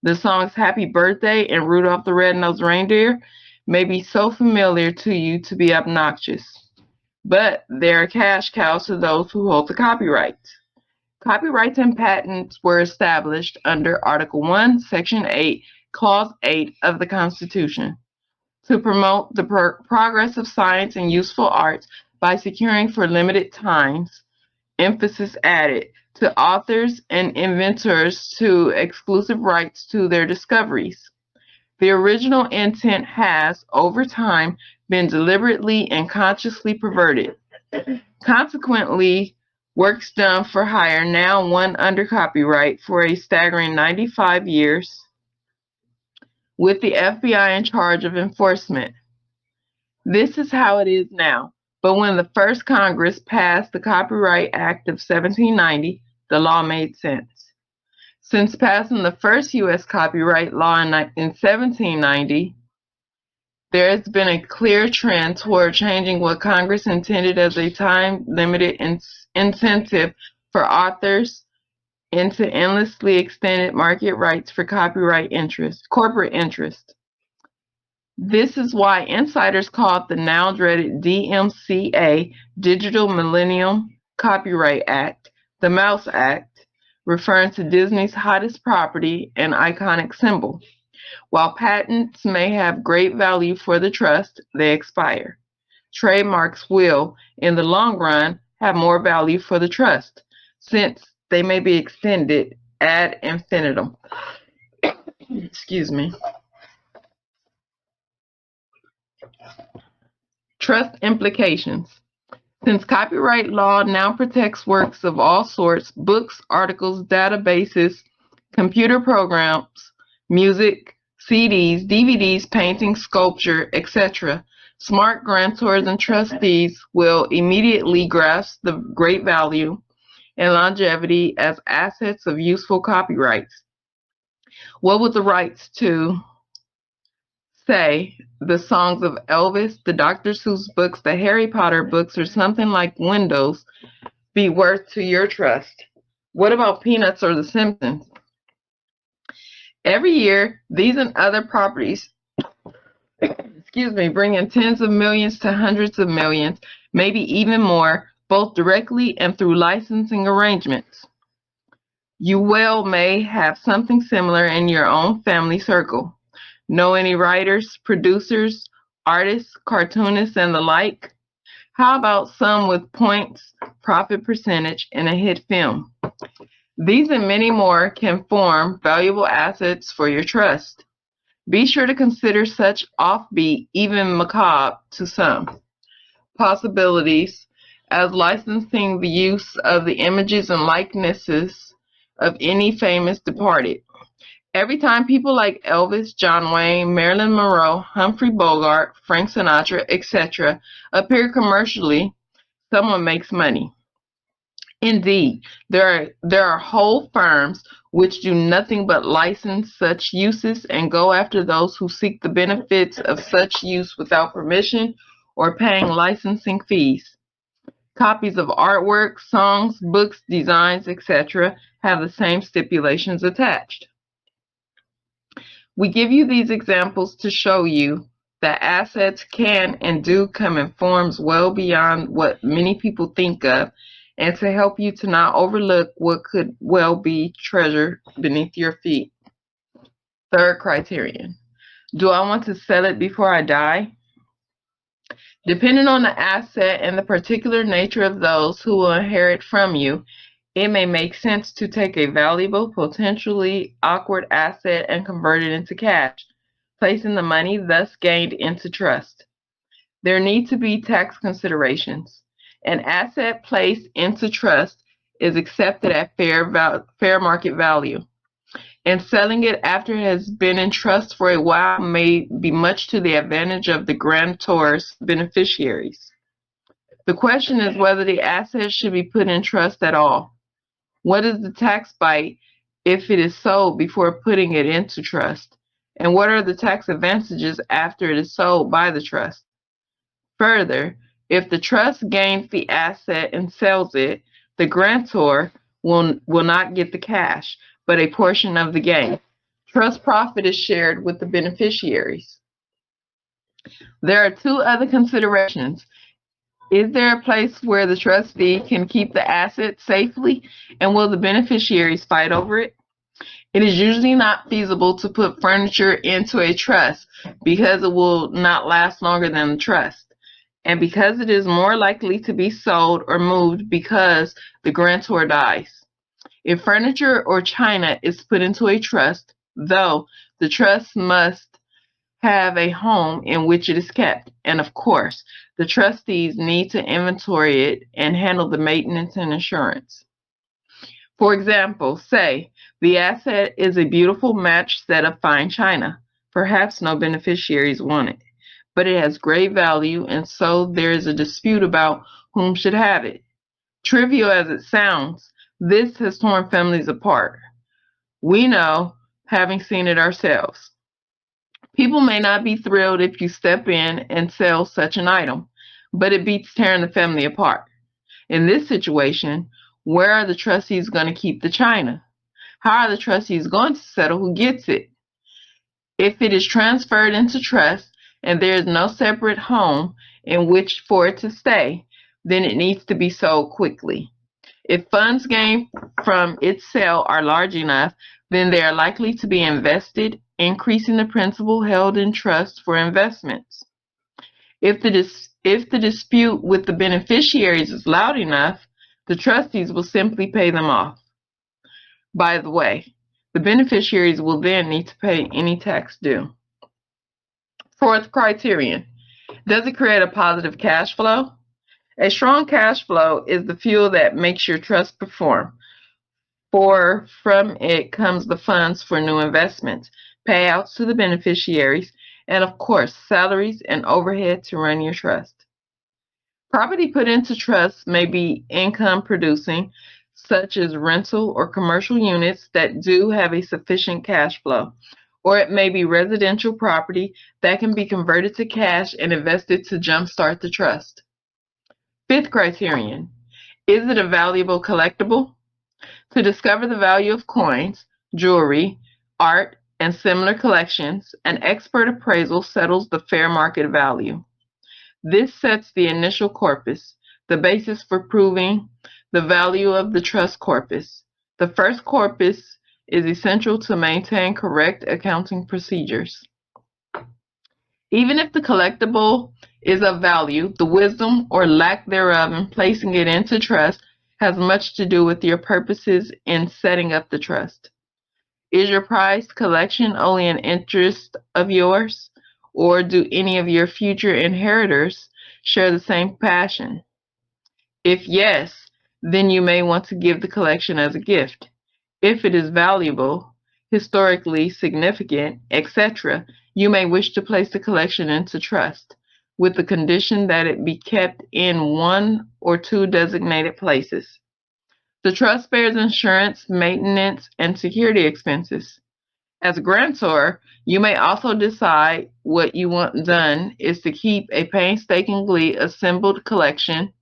The songs Happy Birthday and Rudolph the Red-Nosed Reindeer may be so familiar to you to be obnoxious, but they are cash cows to those who hold the copyrights. Copyrights and patents were established under Article 1, Section 8, Clause 8 of the Constitution to promote the progress of science and useful arts by securing for limited times, emphasis added, to authors and inventors to exclusive rights to their discoveries. The original intent has, over time, been deliberately and consciously perverted. Consequently, works done for hire now won under copyright for a staggering 95 years, with the FBI in charge of enforcement. This is how it is now. But when the first Congress passed the Copyright Act of 1790, the law made sense. Since passing the first U.S. copyright law in 1790, there has been a clear trend toward changing what Congress intended as a time-limited incentive for authors into endlessly extended market rights for corporate interest. This is why insiders called the now dreaded DMCA, Digital Millennium Copyright Act, the Mouse Act, referring to Disney's hottest property and iconic symbol. While patents may have great value for the trust, they expire. Trademarks will, in the long run, have more value for the trust, since they may be extended ad infinitum. Excuse me. Trust implications. Since copyright law now protects works of all sorts, books, articles, databases, computer programs, music, CDs, DVDs, paintings, sculpture, etc., smart grantors and trustees will immediately grasp the great value and longevity as assets of useful copyrights. What would the rights to, say, the songs of Elvis, the Dr. Seuss books, the Harry Potter books, or something like Windows be worth to your trust? What about Peanuts or The Simpsons? Every year, these and other properties, bring in tens of millions to hundreds of millions, maybe even more, both directly and through licensing arrangements. You well may have something similar in your own family circle. Know any writers, producers, artists, cartoonists, and the like? How about some with points, profit percentage, and a hit film? These and many more can form valuable assets for your trust. Be sure to consider such offbeat, even macabre to some, possibilities as licensing the use of the images and likenesses of any famous departed. Every time people like Elvis, John Wayne, Marilyn Monroe, Humphrey Bogart, Frank Sinatra, etc. appear commercially, someone makes money. Indeed, there are whole firms which do nothing but license such uses and go after those who seek the benefits of such use without permission or paying licensing fees. Copies of artwork, songs, books, designs, etc. have the same stipulations attached. We give you these examples to show you that assets can and do come in forms well beyond what many people think of, and to help you to not overlook what could well be treasure beneath your feet. Third criterion. Do I want to sell it before I die? Depending on the asset and the particular nature of those who will inherit from you, it may make sense to take a valuable, potentially awkward asset and convert it into cash, placing the money thus gained into trust. There need to be tax considerations. An asset placed into trust is accepted at fair market value, and selling it after it has been in trust for a while may be much to the advantage of the grantor's beneficiaries. The question is whether the asset should be put in trust at all. What is the tax bite if it is sold before putting it into trust? And what are the tax advantages after it is sold by the trust? Further, if the trust gains the asset and sells it, the grantor will not get the cash, but a portion of the gain. Trust profit is shared with the beneficiaries. There are two other considerations. Is there a place where the trustee can keep the asset safely, and will the beneficiaries fight over it? It is usually not feasible to put furniture into a trust because it will not last longer than the trust, and because it is more likely to be sold or moved because the grantor dies. If furniture or china is put into a trust, though, the trust must have a home in which it is kept, and of course, the trustees need to inventory it and handle the maintenance and insurance. For example, say the asset is a beautiful matched set of fine china. Perhaps no beneficiaries want it, but it has great value, and so there is a dispute about whom should have it. Trivial as it sounds, this has torn families apart. We know, having seen it ourselves. People may not be thrilled if you step in and sell such an item, but it beats tearing the family apart. In this situation, where are the trustees going to keep the china? How are the trustees going to settle who gets it? If it is transferred into trust and there is no separate home in which for it to stay, then it needs to be sold quickly. If funds gained from its sale are large enough, then they are likely to be invested, increasing the principal held in trust for investments. If the dispute with the beneficiaries is loud enough, the trustees will simply pay them off. By the way, the beneficiaries will then need to pay any tax due. Fourth criterion, does it create a positive cash flow? A strong cash flow is the fuel that makes your trust perform, for from it comes the funds for new investments, payouts to the beneficiaries, and of course, salaries and overhead to run your trust. Property put into trust may be income producing, such as rental or commercial units that do have a sufficient cash flow, or it may be residential property that can be converted to cash and invested to jumpstart the trust. Fifth criterion, is it a valuable collectible? To discover the value of coins, jewelry, art, and similar collections, an expert appraisal settles the fair market value. This sets the initial corpus, the basis for proving the value of the trust corpus. The first corpus is essential to maintain correct accounting procedures. Even if the collectible is of value, the wisdom or lack thereof in placing it into trust has much to do with your purposes in setting up the trust. Is your prized collection only an interest of yours, or do any of your future inheritors share the same passion? If yes, then you may want to give the collection as a gift. If it is valuable, historically significant, etc., you may wish to place the collection into trust, with the condition that it be kept in one or two designated places. The trust bears insurance, maintenance, and security expenses. As a grantor, you may also decide what you want done is to keep a painstakingly assembled collection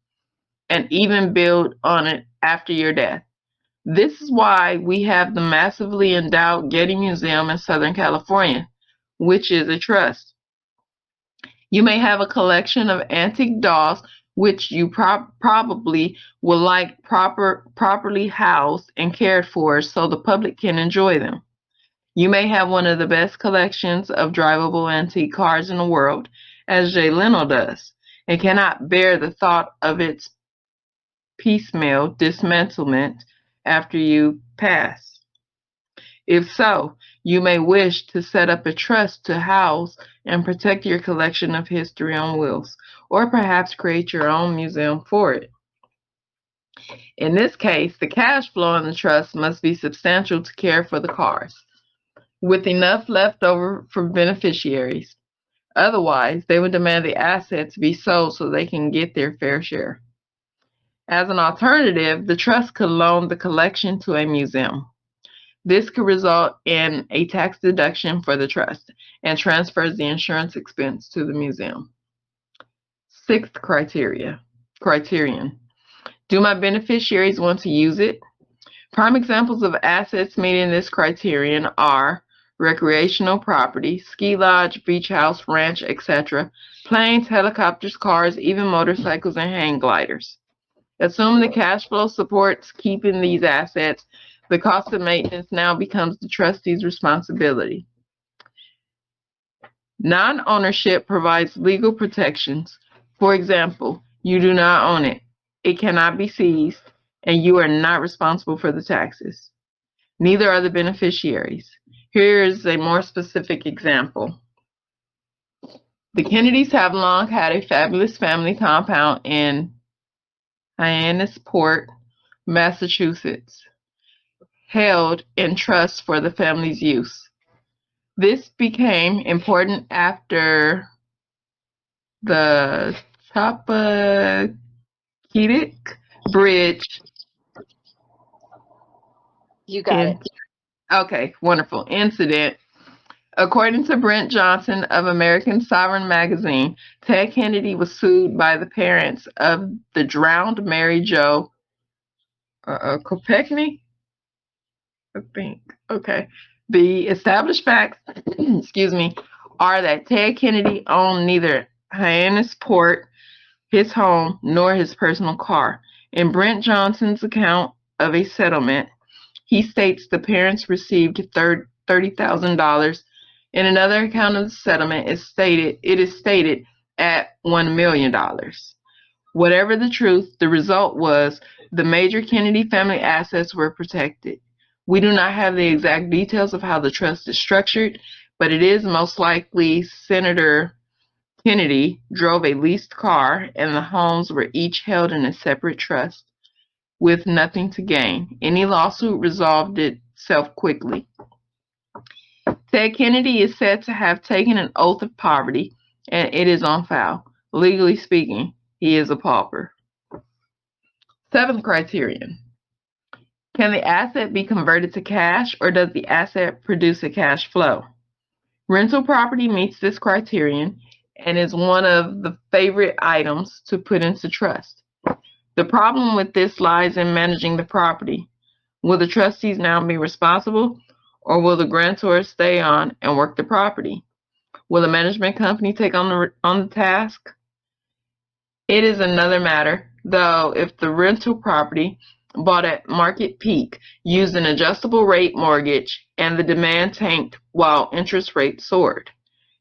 and even build on it after your death. This is why we have the massively endowed Getty Museum in Southern California, which is a trust. You may have a collection of antique dolls which you probably would like properly housed and cared for so the public can enjoy them. You may have one of the best collections of drivable antique cars in the world, as Jay Leno does, and cannot bear the thought of its piecemeal dismantlement after you pass. If so, you may wish to set up a trust to house and protect your collection of history on wheels, or perhaps create your own museum for it. In this case, the cash flow in the trust must be substantial to care for the cars, with enough left over for beneficiaries. Otherwise, they would demand the assets be sold so they can get their fair share. As an alternative, the trust could loan the collection to a museum. This could result in a tax deduction for the trust and transfers the insurance expense to the museum. Sixth criterion. Do my beneficiaries want to use it? Prime examples of assets meeting this criterion are recreational property, ski lodge, beach house, ranch, etc., planes, helicopters, cars, even motorcycles and hang gliders. Assume the cash flow supports keeping these assets. The cost of maintenance now becomes the trustee's responsibility. Non-ownership provides legal protections. For example, you do not own it. It cannot be seized, and you are not responsible for the taxes. Neither are the beneficiaries. Here is a more specific example. The Kennedys have long had a fabulous family compound in Hyannisport, Massachusetts, held in trust for the family's use. This became important after the Chappaquiddick Bridge. You got it. Okay, wonderful. Incident. According to Brent Johnson of American Sovereign magazine, Ted Kennedy was sued by the parents of the drowned Mary Jo Kopechne, I think. Okay. The established facts, excuse me, are that Ted Kennedy owned neither Hyannisport, his home, nor his personal car. In Brent Johnson's account of a settlement, he states the parents received $30,000. In another account of the settlement, it is stated at $1 million. Whatever the truth, the result was the major Kennedy family assets were protected. We do not have the exact details of how the trust is structured, but it is most likely Senator Kennedy drove a leased car and the homes were each held in a separate trust with nothing to gain. Any lawsuit resolved itself quickly. Ted Kennedy is said to have taken an oath of poverty, and it is on file. Legally speaking, he is a pauper. Seventh criterion. Can the asset be converted to cash, or does the asset produce a cash flow? Rental property meets this criterion and is one of the favorite items to put into trust. The problem with this lies in managing the property. Will the trustees now be responsible, or will the grantor stay on and work the property? Will the management company take on the task? It is another matter, though, if the rental property bought at market peak used an adjustable rate mortgage and the demand tanked while interest rates soared.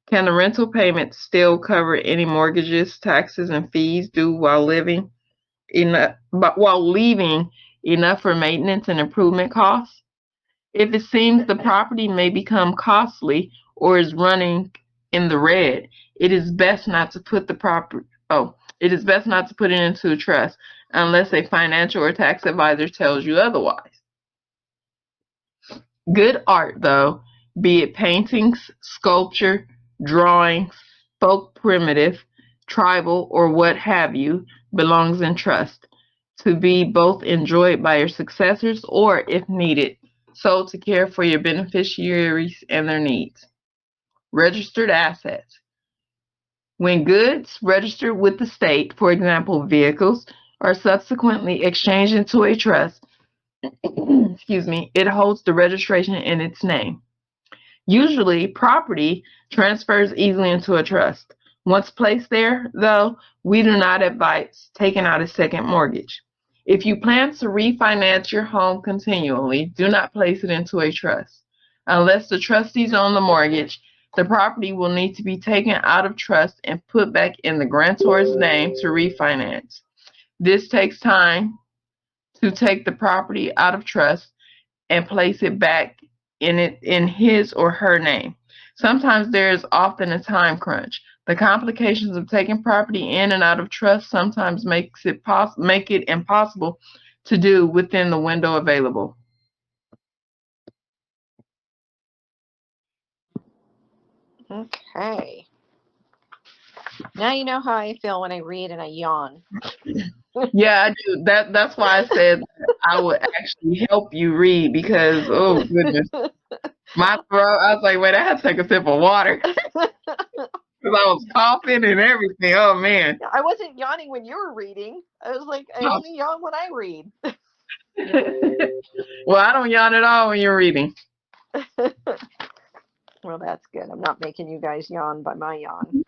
Can the rental payment still cover any mortgages, taxes, and fees due while leaving enough for maintenance and improvement costs? If it seems the property may become costly or is running in the red, it is best not to put it into a trust, unless a financial or tax advisor tells you otherwise. Good art, though, be it paintings, sculpture, drawings, folk primitive, tribal, or what have you, belongs in trust, to be both enjoyed by your successors or, if needed, sold to care for your beneficiaries and their needs. Registered assets. When goods registered with the state, for example, vehicles, are subsequently exchanged into a trust, it holds the registration in its name. Usually, property transfers easily into a trust. Once placed there, though, we do not advise taking out a second mortgage. If you plan to refinance your home continually, do not place it into a trust. Unless the trustees own the mortgage, the property will need to be taken out of trust and put back in the grantor's name to refinance. This takes time to take the property out of trust and place it back in his or her name. Sometimes there is often a time crunch. The complications of taking property in and out of trust sometimes make it impossible to do within the window available. Okay. Now you know how I feel when I read and I yawn. Yeah, I do. That's why I said I would actually help you read because, oh goodness, my throat. I was like, wait, I had to take a sip of water because I was coughing and everything. Oh man. I wasn't yawning when you were reading. I was like, I only yawn when I read. Well, I don't yawn at all when you're reading. Well, that's good. I'm not making you guys yawn by my yawn.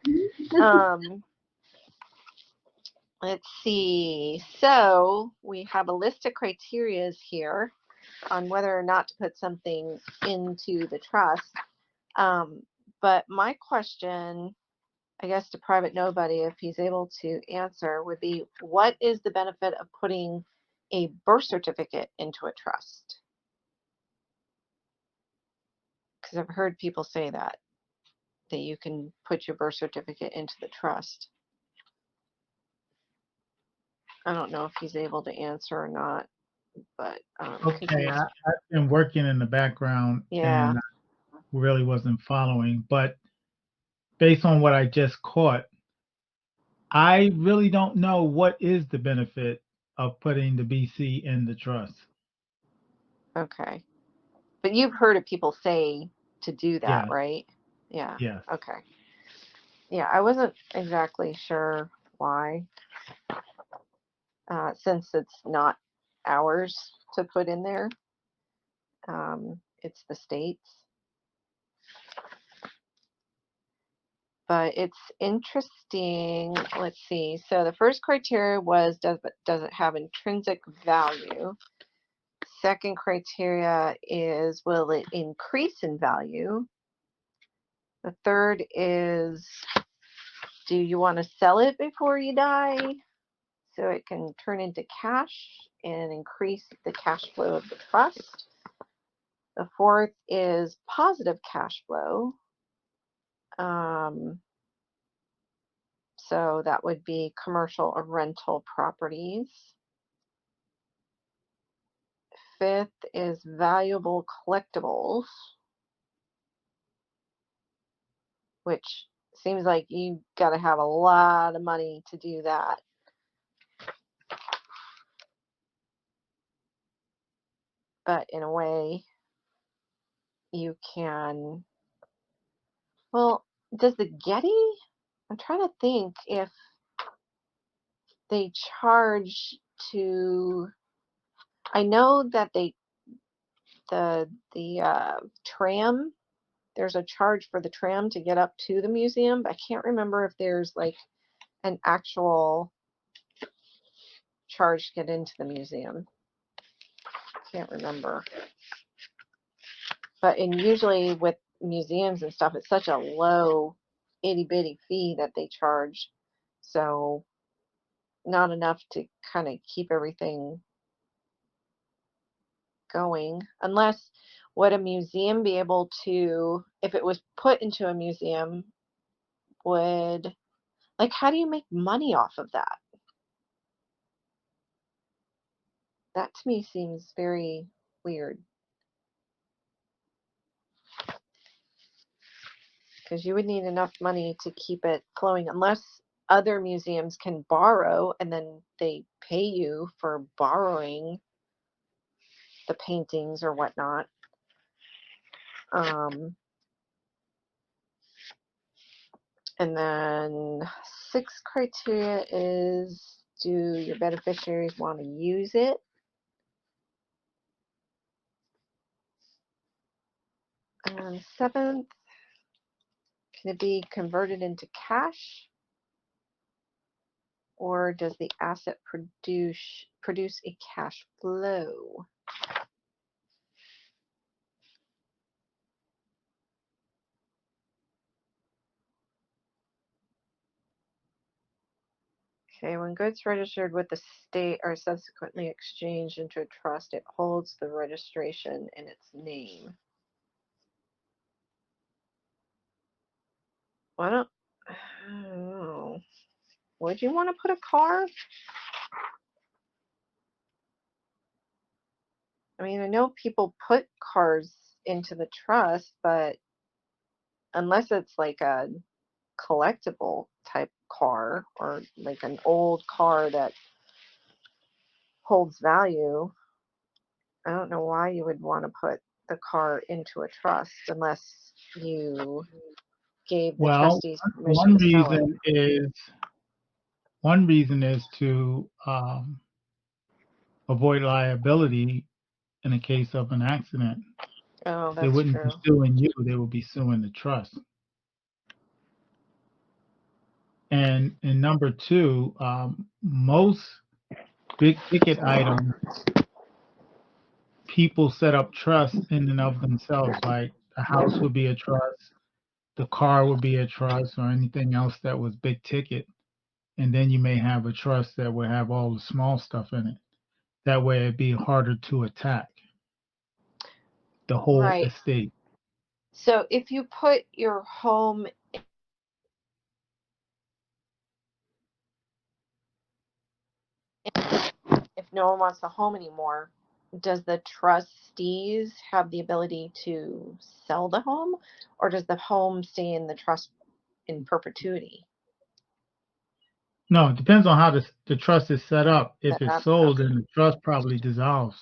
Let's see. So we have a list of criterias here on whether or not to put something into the trust. But my question, I guess, to Private Nobody, if he's able to answer, would be, what is the benefit of putting a birth certificate into a trust? Because I've heard people say that you can put your birth certificate into the trust. I don't know if he's able to answer or not, but Okay, I've been working in the background yeah. and I really wasn't following, but based on what I just caught, I really don't know what is the benefit of putting the BC in the trust. Okay. But you've heard of people say to do that, Yeah. right? Yeah. Yes. Okay. Yeah, I wasn't exactly sure why, since it's not ours to put in there. It's the state's. But it's interesting. Let's see. So the first criteria was, does it have intrinsic value? Second criteria is, will it increase in value? The third is, do you want to sell it before you die so it can turn into cash and increase the cash flow of the trust? The fourth is positive cash flow. So that would be commercial or rental properties. Fifth is valuable collectibles, which seems like you got to have a lot of money to do that. But in a way, you can. Well, does the Getty? I'm trying to think if they charge to. I know that the tram. There's a charge for the tram to get up to the museum, but I can't remember if there's like an actual charge to get into the museum. Can't remember. But usually with museums and stuff, it's such a low itty bitty fee that they charge. So not enough to kind of keep everything going. Unless, would a museum be able to, if it was put into a museum, would, like, how do you make money off of that? That to me seems very weird. Because you would need enough money to keep it flowing, unless other museums can borrow and then they pay you for borrowing the paintings or whatnot. And then 6th criteria is, do your beneficiaries want to use it? And 7th, can it be converted into cash? Or does the asset produce a cash flow? Okay, when goods registered with the state are subsequently exchanged into a trust, it holds the registration in its name. I don't know. Would you want to put a car? I mean, I know people put cars into the trust, but unless it's like a collectible type car or like an old car that holds value, I don't know why you would want to put the car into a trust unless you gave the Well, trustees permission one to sell it. reason is to avoid liability in the case of an accident. Oh, They that's wouldn't true. be suing you, they would be suing the trust. And number two, most big ticket items, people set up trusts in and of themselves, like the house would be a trust, the car would be a trust, or anything else that was big ticket. And then you may have a trust that would have all the small stuff in it. That way it'd be harder to attack the whole Right. estate. So if you put your home, if no one wants the home anymore, does the trustees have the ability to sell the home, or does the home stay in the trust in perpetuity? No, it depends on how the trust is set up. If it's That's sold, okay. then the trust probably dissolves.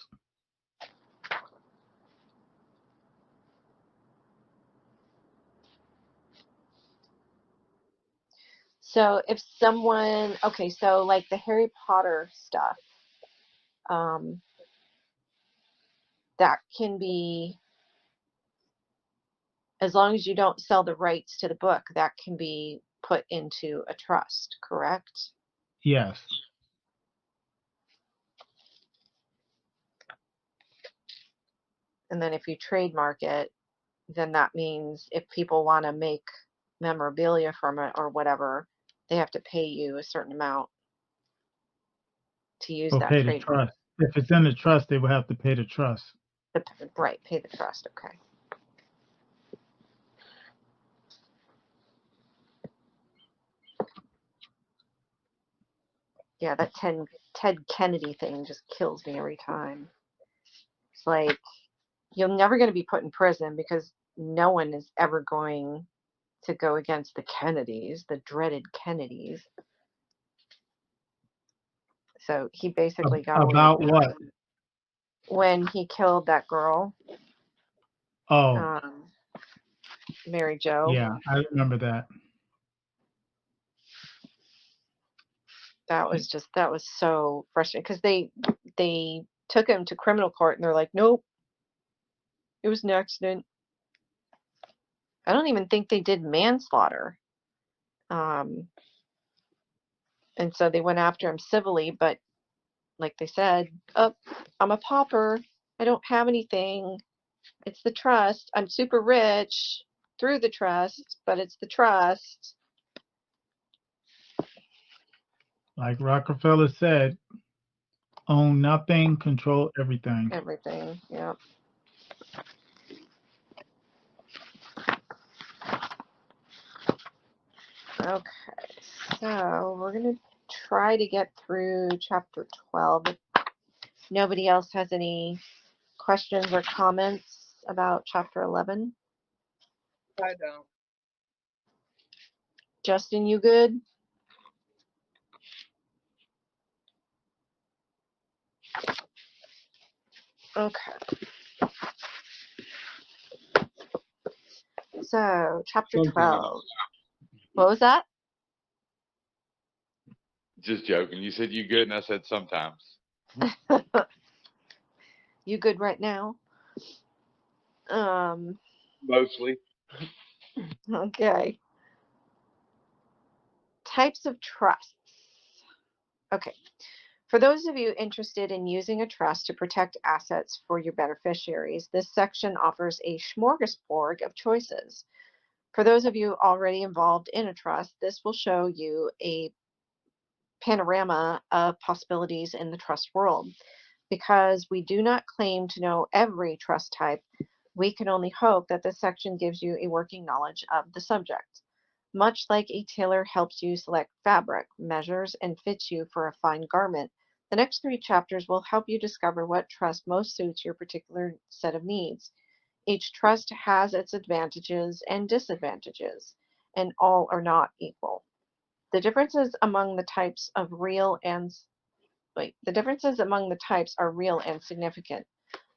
So if someone, okay, so like the Harry Potter stuff, um, that can be, as long as you don't sell the rights to the book, that can be put into a trust, correct? Yes. And then if you trademark it, then that means if people want to make memorabilia from it or whatever, they have to pay you a certain amount to use Or that pay the trademark. trust. If it's in the trust, they would have to pay the trust. Right, pay the trust, okay. Yeah, that Ted Kennedy thing just kills me every time. It's like, you're never going to be put in prison because no one is ever going to go against the Kennedys, the dreaded Kennedys. So he basically got away with About what? nothing when he killed that girl, Oh, um, Mary Jo. yeah, I remember that. That was so frustrating because they took him to criminal court and they're like, nope, it was an accident. I don't even think they did manslaughter. Um, and so they went after him civilly, but like they said, oh, I'm a pauper. I don't have anything. It's the trust. I'm super rich through the trust, but it's the trust. Like Rockefeller said, own nothing, control everything. Everything. Yeah. Okay. So we're going to try to get through chapter 12 Nobody else has any questions or comments about Chapter 11? I don't. Justin, you good? Okay. So, Chapter Sometimes. 12. What was that? Just joking. You said you good, and I said sometimes. You good right now? Mostly. Okay. Types of trusts. Okay. For those of you interested in using a trust to protect assets for your beneficiaries, this section offers a smorgasbord of choices. For those of you already involved in a trust, this will show you a panorama of possibilities in the trust world. Because we do not claim to know every trust type, we can only hope that this section gives you a working knowledge of the subject. Much like a tailor helps you select fabric, measures, and fits you for a fine garment, the next 3 chapters will help you discover what trust most suits your particular set of needs. Each trust has its advantages and disadvantages, and all are not equal. The differences among the types are real and significant.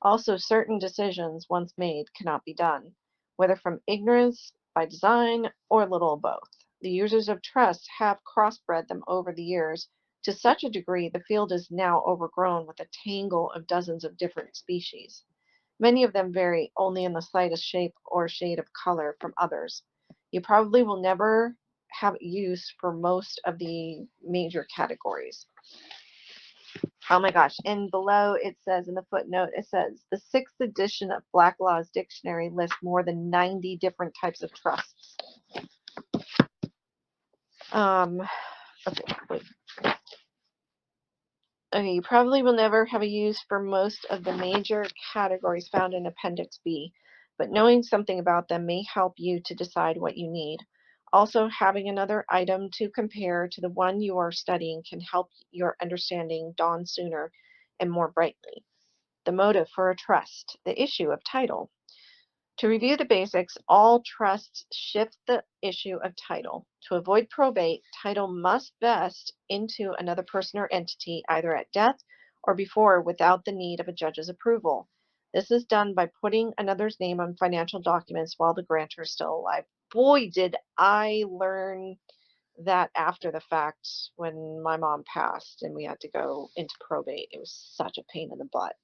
Also, certain decisions once made cannot be done, whether from ignorance, by design, or a little of both. The users of trust have crossbred them over the years to such a degree the field is now overgrown with a tangle of dozens of different species. Many of them vary only in the slightest shape or shade of color from others. You probably will never have use for most of the major categories. Oh my gosh. And below it says, in the footnote, it says the 6th edition of Blacklaw's dictionary lists more than 90 different types of trusts. Okay, wait. Okay, you probably will never have a use for most of the major categories found in Appendix B, but knowing something about them may help you to decide what you need. Also, having another item to compare to the one you are studying can help your understanding dawn sooner and more brightly. The motive for a trust, the issue of title. To review the basics, all trusts shift the issue of title. To avoid probate, title must vest into another person or entity either at death or before without the need of a judge's approval. This is done by putting another's name on financial documents while the grantor is still alive. Boy, did I learn that after the fact when my mom passed and we had to go into probate. It was such a pain in the butt.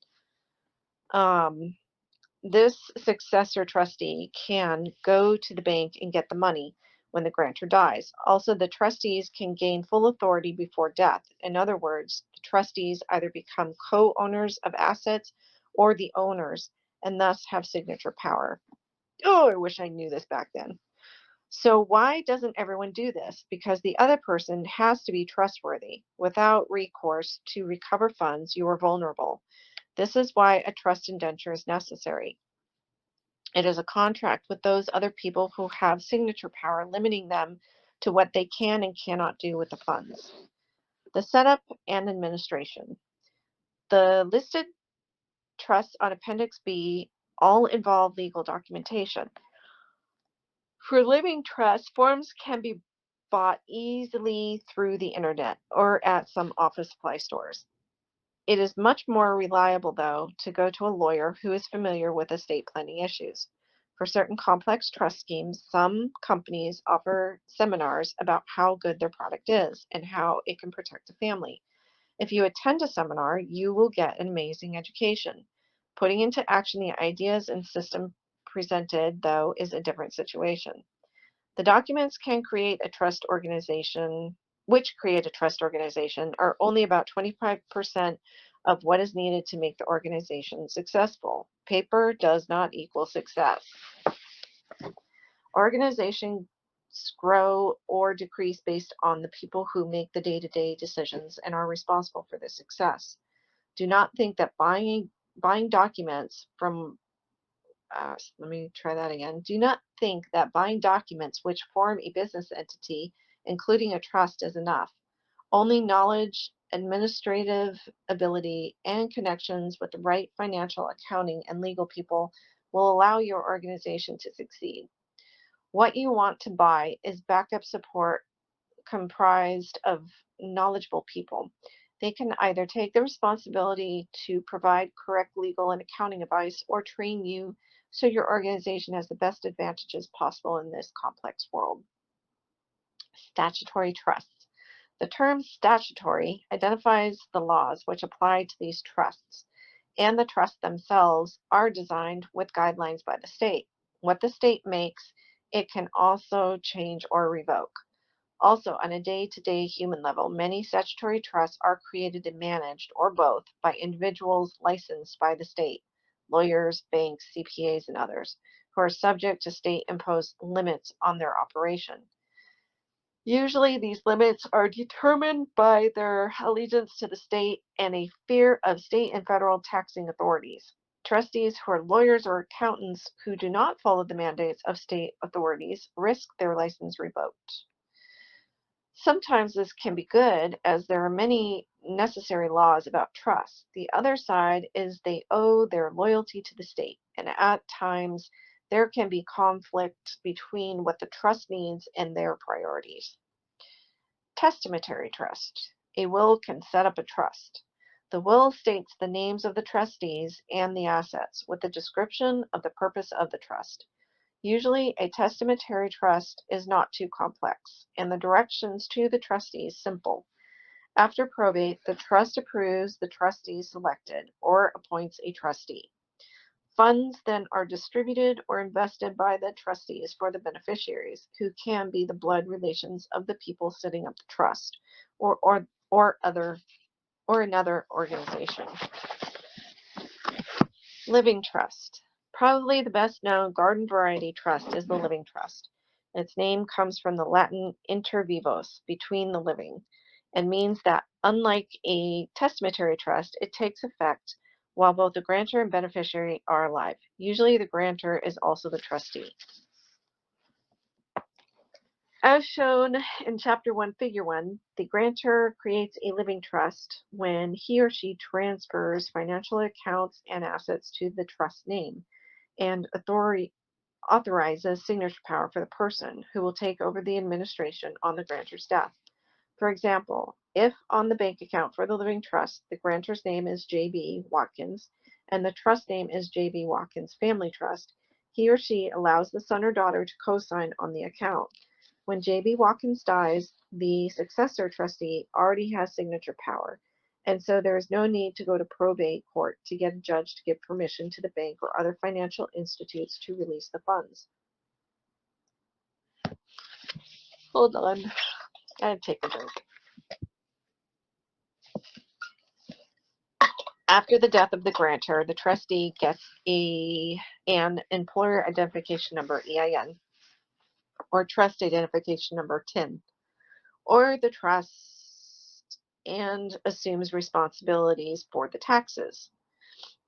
This successor trustee can go to the bank and get the money when the grantor dies. Also, the trustees can gain full authority before death. In other words, the trustees either become co-owners of assets or the owners and thus have signature power. Oh, I wish I knew this back then. So why doesn't everyone do this? Because the other person has to be trustworthy. Without recourse to recover funds, you are vulnerable. This is why a trust indenture is necessary. It is a contract with those other people who have signature power, limiting them to what they can and cannot do with the funds. The setup and administration. The listed trusts on Appendix B all involve legal documentation. For living trusts, forms can be bought easily through the internet or at some office supply stores. It is much more reliable, though, to go to a lawyer who is familiar with estate planning issues. For certain complex trust schemes, some companies offer seminars about how good their product is and how it can protect a family. If you attend a seminar, you will get an amazing education. Putting into action the ideas and system presented, though, is a different situation. The documents can create a trust organization, are only about 25% of what is needed to make the organization successful. Paper does not equal success. Organizations grow or decrease based on the people who make the day-to-day decisions and are responsible for their success. Do not think that buying documents from let me try that again. Do not think that buying documents which form a business entity, including a trust, is enough. Only knowledge administrative ability, and connections with the right financial, accounting, and legal people will allow your organization to succeed. What you want to buy is backup support comprised of knowledgeable people. They can either take the responsibility to provide correct legal and accounting advice or train you so your organization has the best advantages possible in this complex world. Statutory trusts. The term statutory identifies the laws which apply to these trusts, and the trusts themselves are designed with guidelines by the state. What the state makes, it can also change or revoke. Also, on a day-to-day human level, many statutory trusts are created and managed, or both, by individuals licensed by the state, lawyers, banks, CPAs, and others, who are subject to state-imposed limits on their operation. Usually, these limits are determined by their allegiance to the state and a fear of state and federal taxing authorities. Trustees who are lawyers or accountants who do not follow the mandates of state authorities risk their license revoked. Sometimes this can be good, as there are many necessary laws about trust. The other side is they owe their loyalty to the state, and at times there can be conflict between what the trust needs and their priorities. Testamentary trust. A will can set up a trust. The will states the names of the trustees and the assets, with a description of the purpose of the trust. Usually, a testamentary trust is not too complex, and the directions to the trustees simple. After probate, the trust approves the trustee selected or appoints a trustee. Funds then are distributed or invested by the trustees for the beneficiaries, who can be the blood relations of the people setting up the trust, or another organization. Living trust. Probably the best known garden variety trust is the living trust. Its name comes from the Latin inter vivos, between the living, and means that unlike a testamentary trust, it takes effect while both the grantor and beneficiary are alive. Usually the grantor is also the trustee. As shown in Chapter 1, Figure 1, the grantor creates a living trust when he or she transfers financial accounts and assets to the trust name, and authorizes signature power for the person who will take over the administration on the grantor's death. For example, if on the bank account for the living trust, the grantor's name is J.B. Watkins and the trust name is J.B. Watkins Family Trust, he or she allows the son or daughter to co-sign on the account. When J.B. Watkins dies, the successor trustee already has signature power, and so there is no need to go to probate court to get a judge to give permission to the bank or other financial institutes to release the funds. Hold on, gotta take a drink. After the death of the grantor, the trustee gets an employer identification number, EIN, or trust identification number, TIN, or the trust, and assumes responsibilities for the taxes.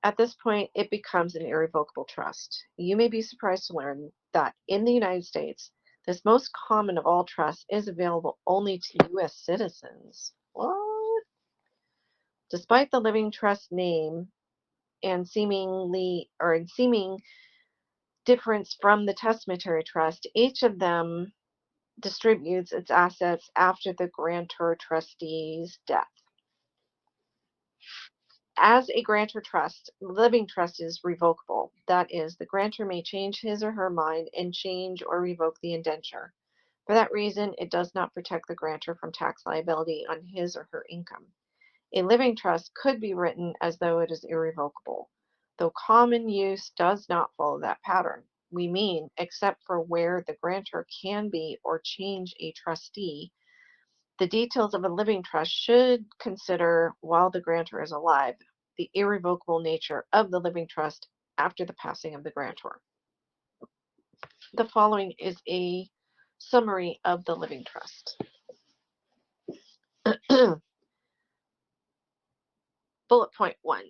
At this point, it becomes an irrevocable trust. You may be surprised to learn that in the United States, this most common of all trusts is available only to U.S. citizens. What? Despite the living trust name and seeming difference from the testamentary trust, each of them distributes its assets after the grantor trustee's death. As a grantor trust, living trust is revocable. That is, the grantor may change his or her mind and change or revoke the indenture. For that reason, it does not protect the grantor from tax liability on his or her income. A living trust could be written as though it is irrevocable, though common use does not follow that pattern. We mean, except for where the grantor can be or change a trustee, the details of a living trust should consider, while the grantor is alive, the irrevocable nature of the living trust after the passing of the grantor. The following is a summary of the living trust. Bullet point 1.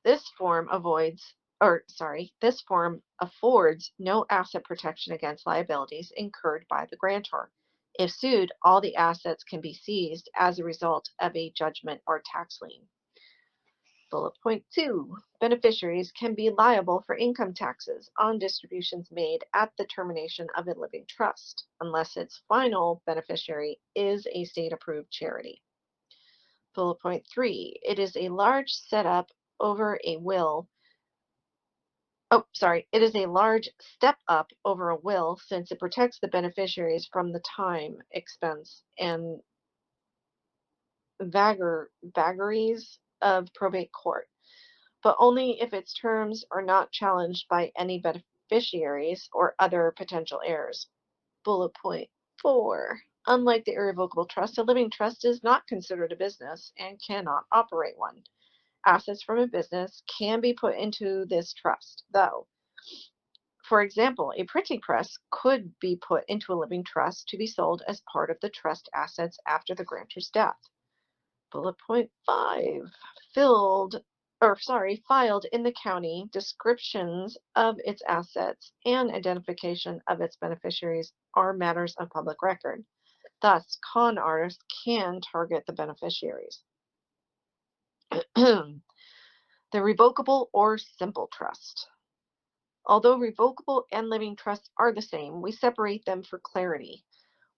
This form affords no asset protection against liabilities incurred by the grantor. If sued, all the assets can be seized as a result of a judgment or tax lien. Bullet point 2. Beneficiaries can be liable for income taxes on distributions made at the termination of a living trust, unless its final beneficiary is a state-approved charity. Bullet point 3. It is a large step up over a will since it protects the beneficiaries from the time, expense, and vagaries of probate court, but only if its terms are not challenged by any beneficiaries or other potential heirs. Bullet point 4. Unlike the irrevocable trust, a living trust is not considered a business and cannot operate one. Assets from a business can be put into this trust, though. For example, a printing press could be put into a living trust to be sold as part of the trust assets after the grantor's death. Bullet point 5. Filed in the county descriptions of its assets and identification of its beneficiaries are matters of public record. Thus, con artists can target the beneficiaries. The revocable or simple trust. Although revocable and living trusts are the same, we separate them for clarity.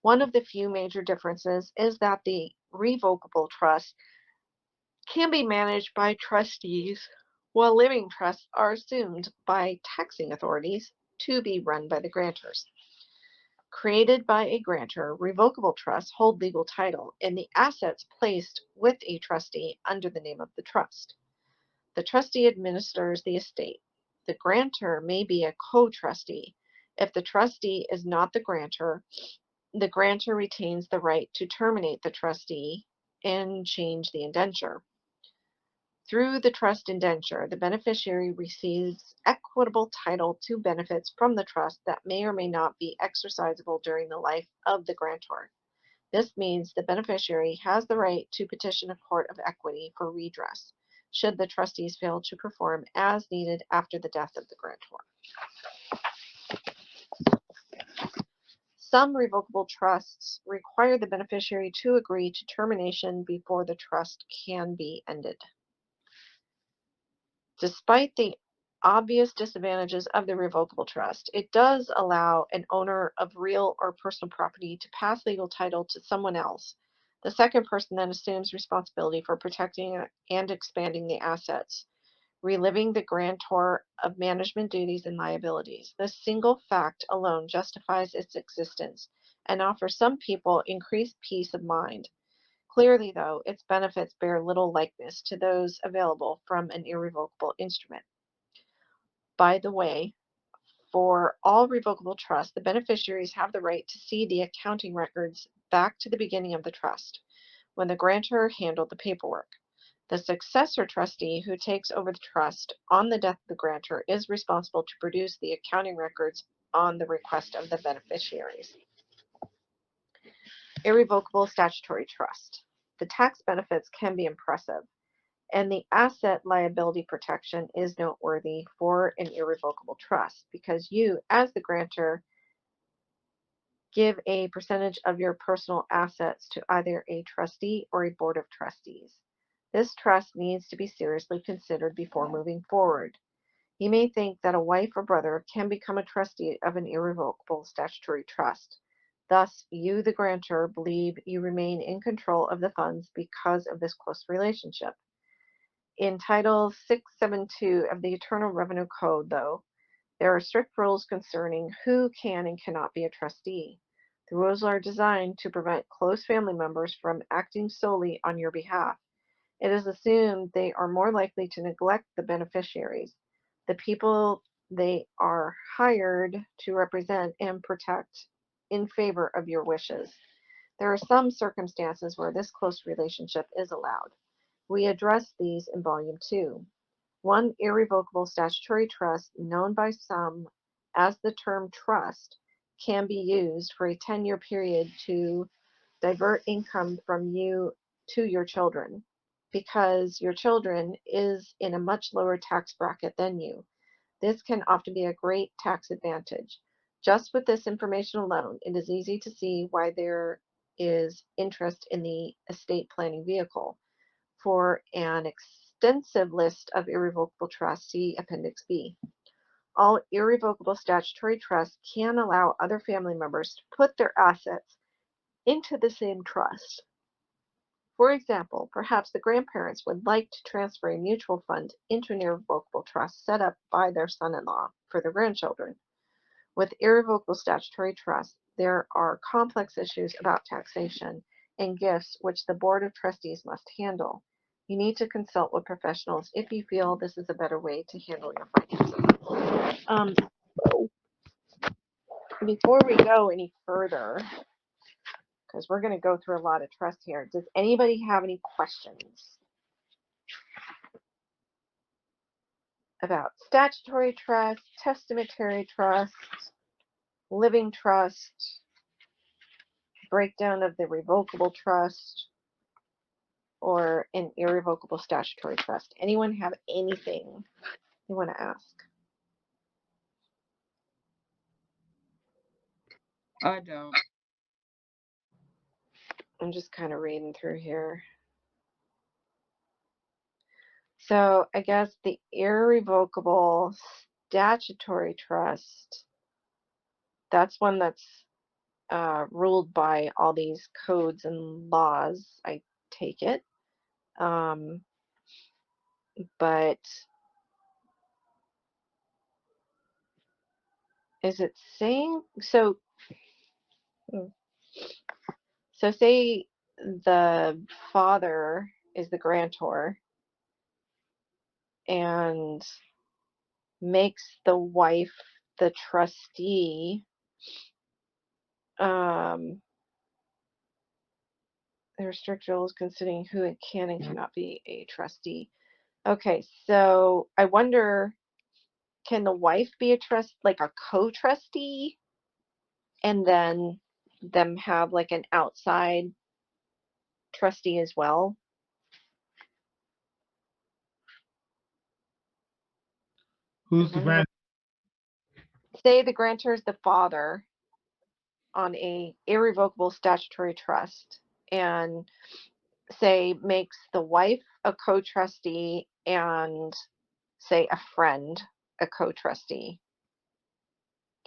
One of the few major differences is that the revocable trust can be managed by trustees, while living trusts are assumed by taxing authorities to be run by the grantors. Created by a grantor, revocable trusts hold legal title in the assets placed with a trustee under the name of the trust. The trustee administers the estate. The grantor may be a co-trustee. If the trustee is not the grantor retains the right to terminate the trustee and change the indenture. Through the trust indenture, the beneficiary receives equitable title to benefits from the trust that may or may not be exercisable during the life of the grantor. This means the beneficiary has the right to petition a court of equity for redress, should the trustees fail to perform as needed after the death of the grantor. Some revocable trusts require the beneficiary to agree to termination before the trust can be ended. Despite the obvious disadvantages of the revocable trust, it does allow an owner of real or personal property to pass legal title to someone else. The second person then assumes responsibility for protecting and expanding the assets, relieving the grantor of management duties and liabilities. This single fact alone justifies its existence and offers some people increased peace of mind. Clearly, though, its benefits bear little likeness to those available from an irrevocable instrument. By the way, for all revocable trusts, the beneficiaries have the right to see the accounting records back to the beginning of the trust, when the grantor handled the paperwork. The successor trustee who takes over the trust on the death of the grantor is responsible to produce the accounting records on the request of the beneficiaries. Irrevocable statutory trust. The tax benefits can be impressive, and the asset liability protection is noteworthy for an irrevocable trust because you, as the grantor, give a percentage of your personal assets to either a trustee or a board of trustees. This trust needs to be seriously considered before moving forward. You may think that a wife or brother can become a trustee of an irrevocable statutory trust. Thus, you, the grantor, believe you remain in control of the funds because of this close relationship. In Title 672 of the Internal Revenue Code, though, there are strict rules concerning who can and cannot be a trustee. The rules are designed to prevent close family members from acting solely on your behalf. It is assumed they are more likely to neglect the beneficiaries, the people they are hired to represent and protect, in favor of your wishes. There are some circumstances where this close relationship is allowed. We address these in Volume 2. One irrevocable statutory trust, known by some as the term trust, can be used for a 10-year period to divert income from you to your children, because your children is in a much lower tax bracket than you. This can often be a great tax advantage. Just with this information alone, it is easy to see why there is interest in the estate planning vehicle. For an extensive list of irrevocable trusts, see Appendix B. All irrevocable statutory trusts can allow other family members to put their assets into the same trust. For example, perhaps the grandparents would like to transfer a mutual fund into an irrevocable trust set up by their son-in-law for their grandchildren. With irrevocable statutory trusts, there are complex issues about taxation and gifts which the Board of Trustees must handle. You need to consult with professionals if you feel this is a better way to handle your finances. Before we go any further, because we're going to go through a lot of trusts here, does anybody have any questions about statutory trust, testamentary trust, living trust, breakdown of the revocable trust, or an irrevocable statutory trust? Anyone have anything they want to ask? I don't. I'm just kind of reading through here. So I guess the irrevocable statutory trust, that's one that's ruled by all these codes and laws, I take it. But is it saying, so say the father is the grantor and makes the wife the trustee, the restrict rules considering who it can and cannot be a trustee. Okay, so I wonder, can the wife be a like a co-trustee, and then them have like an outside trustee as well? Who's the grand? Say the grantor is the father on a irrevocable statutory trust, and say makes the wife a co-trustee and say a friend a co-trustee.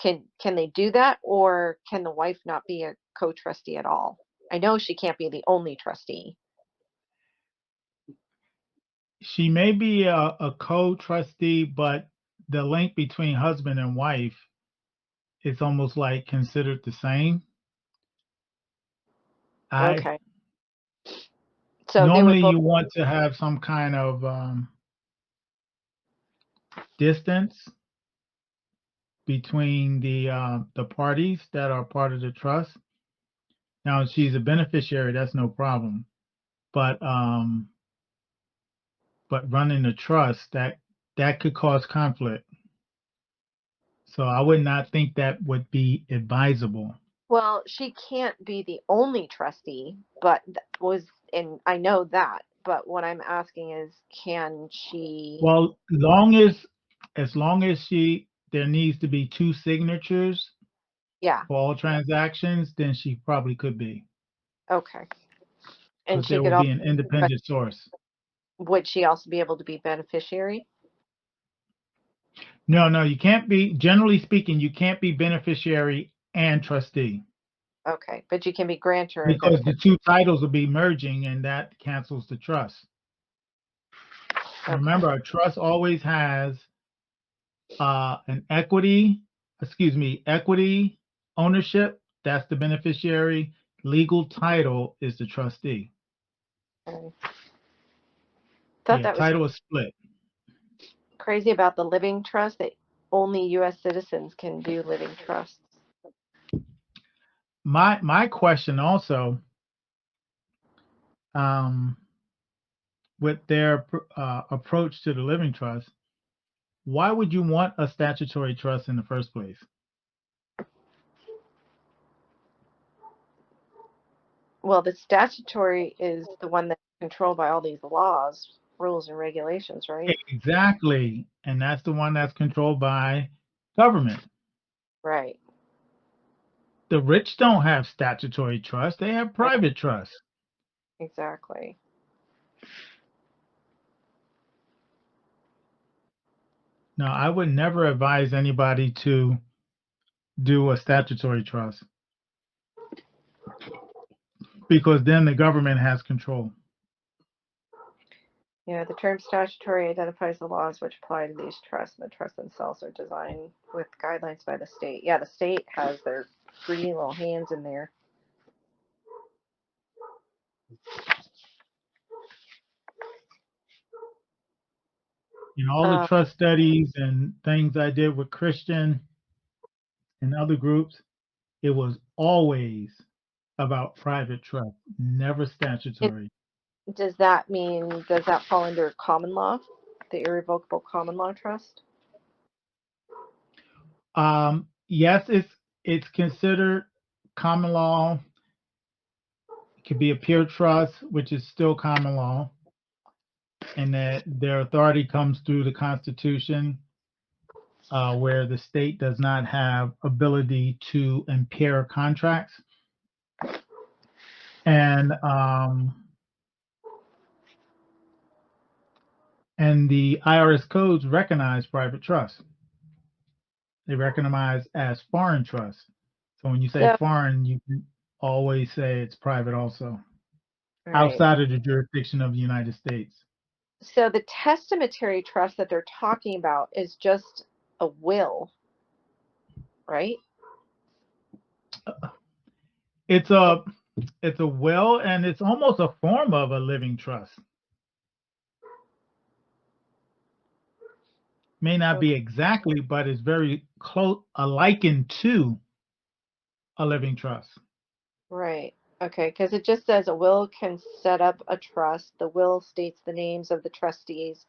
Can they do that, or can the wife not be a co-trustee at all? I know she can't be the only trustee. She may be a co-trustee, but the link between husband and wife is almost like considered the same. Okay. So normally you want to have some kind of distance between the parties that are part of the trust. Now, if she's a beneficiary, that's no problem. But running the trust, that could cause conflict. So I would not think that would be advisable. Well, she can't be the only trustee, but and I know that, but what I'm asking is, can she? Well, as long as there needs to be two signatures, yeah, for all transactions, then she probably could be. Okay. And she there could will also be an independent source. Would she also be able to be beneficiary? No, you can't be, generally speaking, you can't be beneficiary and trustee. Okay, but you can be grantor and Because the beneficiary. two titles will be merging and that cancels the trust. Okay. Remember, a trust always has an equity ownership, that's the beneficiary. Legal title is the trustee. Thought Yeah, that was title is split. crazy about the living trust, that only U.S. citizens can do living trusts. My question also, with their approach to the living trust, why would you want a statutory trust in the first place? Well, the statutory is the one that's controlled by all these laws, rules, and regulations, right? Exactly. And that's the one that's controlled by government. Right. The rich don't have statutory trust. They have private trust. Exactly. Now, I would never advise anybody to do a statutory trust because then the government has control. Yeah, the term statutory identifies the laws which apply to these trusts, and the trusts themselves are designed with guidelines by the state. Yeah, the state has their pretty little hands in there. In all the trust studies and things I did with Christian and other groups, it was always about private trust, never statutory. Does that fall under common law, the irrevocable common law trust? Yes, it's considered common law. It could be a pure trust, which is still common law, and that their authority comes through the Constitution, where the state does not have ability to impair contracts. And the IRS codes recognize private trust. They recognize as foreign trust. So when you say foreign, you can always say it's private also, outside of the jurisdiction of the United States. So the testamentary trust that they're talking about is just a will, right? It's a will, and it's almost a form of a living trust. May not be exactly, but it's very close, likened to a living trust. Right. Okay, because it just says a will can set up a trust. The will states the names of the trustees.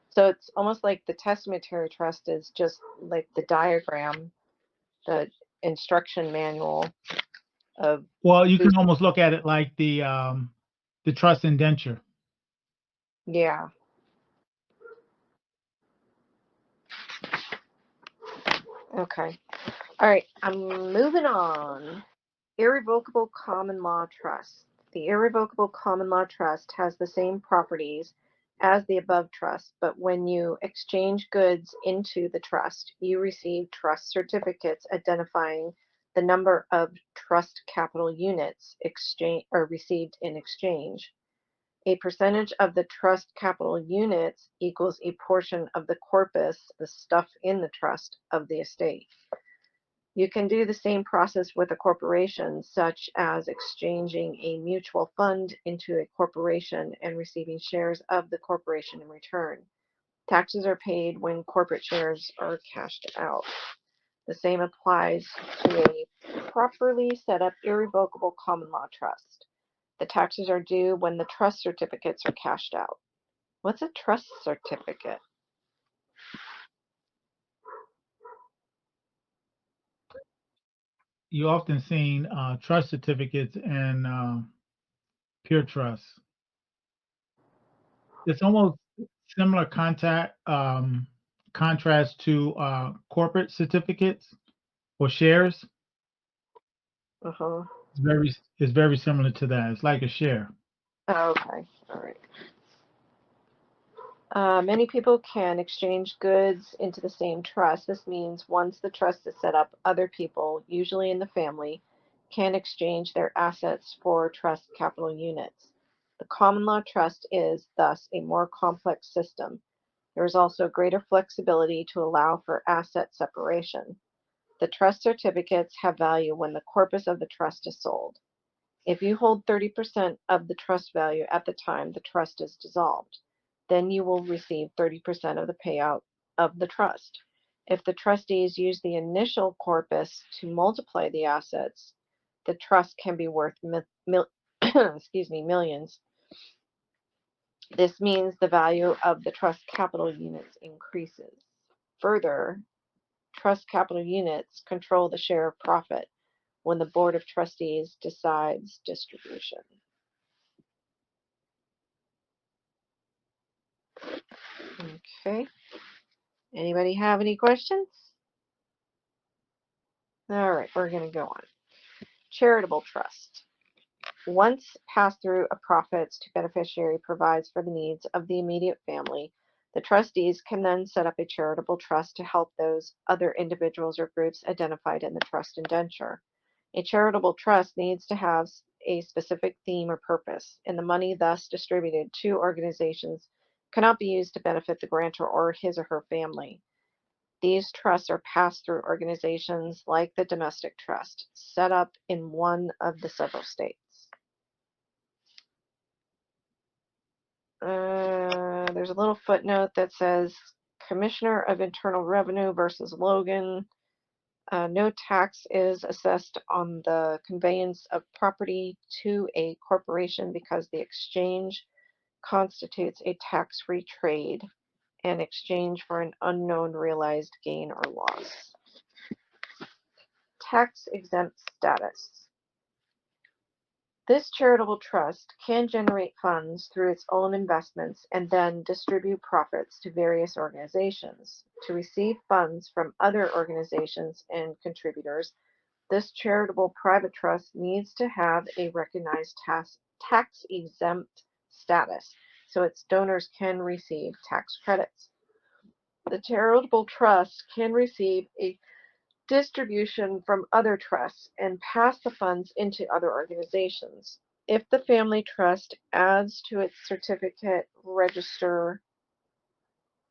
So it's almost like the testamentary trust is just like the diagram, the instruction manual of. Well, you can almost look at it like the trust indenture. Yeah. Okay. All right. I'm moving on. Irrevocable common law trust. The irrevocable common law trust has the same properties as the above trust, but when you exchange goods into the trust, you receive trust certificates identifying the number of trust capital units received in exchange. A percentage of the trust capital units equals a portion of the corpus, the stuff in the trust, of the estate. You can do the same process with a corporation, such as exchanging a mutual fund into a corporation and receiving shares of the corporation in return. Taxes are paid when corporate shares are cashed out. The same applies to a properly set up irrevocable common law trust. The taxes are due when the trust certificates are cashed out. What's a trust certificate? You often seen trust certificates and pure trust. It's almost similar contrast to corporate certificates or shares. Uh-huh. It's very similar to that. It's like a share. Oh, okay. All right. Many people can exchange goods into the same trust. This means once the trust is set up, other people, usually in the family, can exchange their assets for trust capital units. The common law trust is thus a more complex system. There is also greater flexibility to allow for asset separation. The trust certificates have value when the corpus of the trust is sold. If you hold 30% of the trust value at the time the trust is dissolved, then you will receive 30% of the payout of the trust. If the trustees use the initial corpus to multiply the assets, the trust can be worth millions. This means the value of the trust capital units increases. Further, trust capital units control the share of profit when the Board of Trustees decides distribution. Okay. Anybody have any questions? All right, we're going to go on. Charitable trust. Once pass-through of profits to beneficiary provides for the needs of the immediate family, the trustees can then set up a charitable trust to help those other individuals or groups identified in the trust indenture. A charitable trust needs to have a specific theme or purpose, and the money thus distributed to organizations cannot be used to benefit the grantor or his or her family. These trusts are pass-through organizations like the domestic trust, set up in one of the several states. There's a little footnote that says Commissioner of Internal Revenue versus Logan. No tax is assessed on the conveyance of property to a corporation because the exchange constitutes a tax-free trade and exchange for an unknown realized gain or loss. Tax-exempt status. This charitable trust can generate funds through its own investments and then distribute profits to various organizations. To receive funds from other organizations and contributors, this charitable private trust needs to have a recognized tax-exempt status, so its donors can receive tax credits. The charitable trust can receive a distribution from other trusts and pass the funds into other organizations. If the family trust adds to its certificate register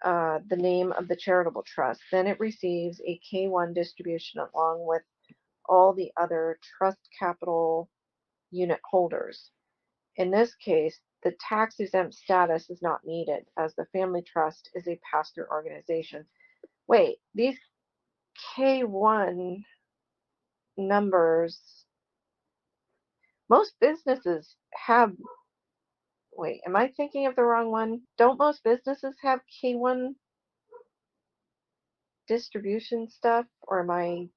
the name of the charitable trust, then it receives a K-1 distribution along with all the other trust capital unit holders. In this case, the tax-exempt status is not needed as the family trust is a pass-through organization. Wait, these K-1 numbers, most businesses have, wait, am I thinking of the wrong one? Don't most businesses have K-1 distribution stuff, or am I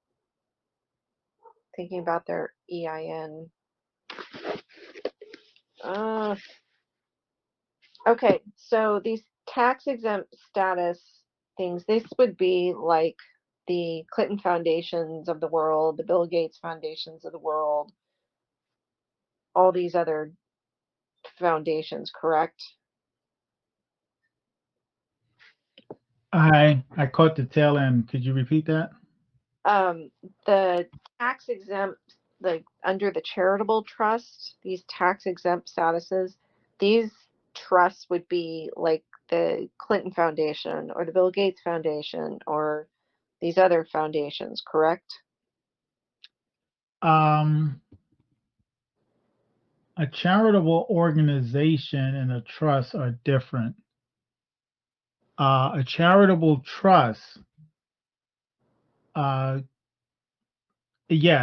thinking about their EIN? Okay, so these tax exempt status things, this would be like the Clinton Foundations of the world, the Bill Gates Foundations of the world, all these other foundations, correct? I caught the tail end. Could you repeat that? The tax exempt, like under the charitable trust, these tax exempt statuses, these trusts would be like the Clinton Foundation or the Bill Gates Foundation or these other foundations, correct? A charitable organization and a trust are different. A charitable trust, yeah,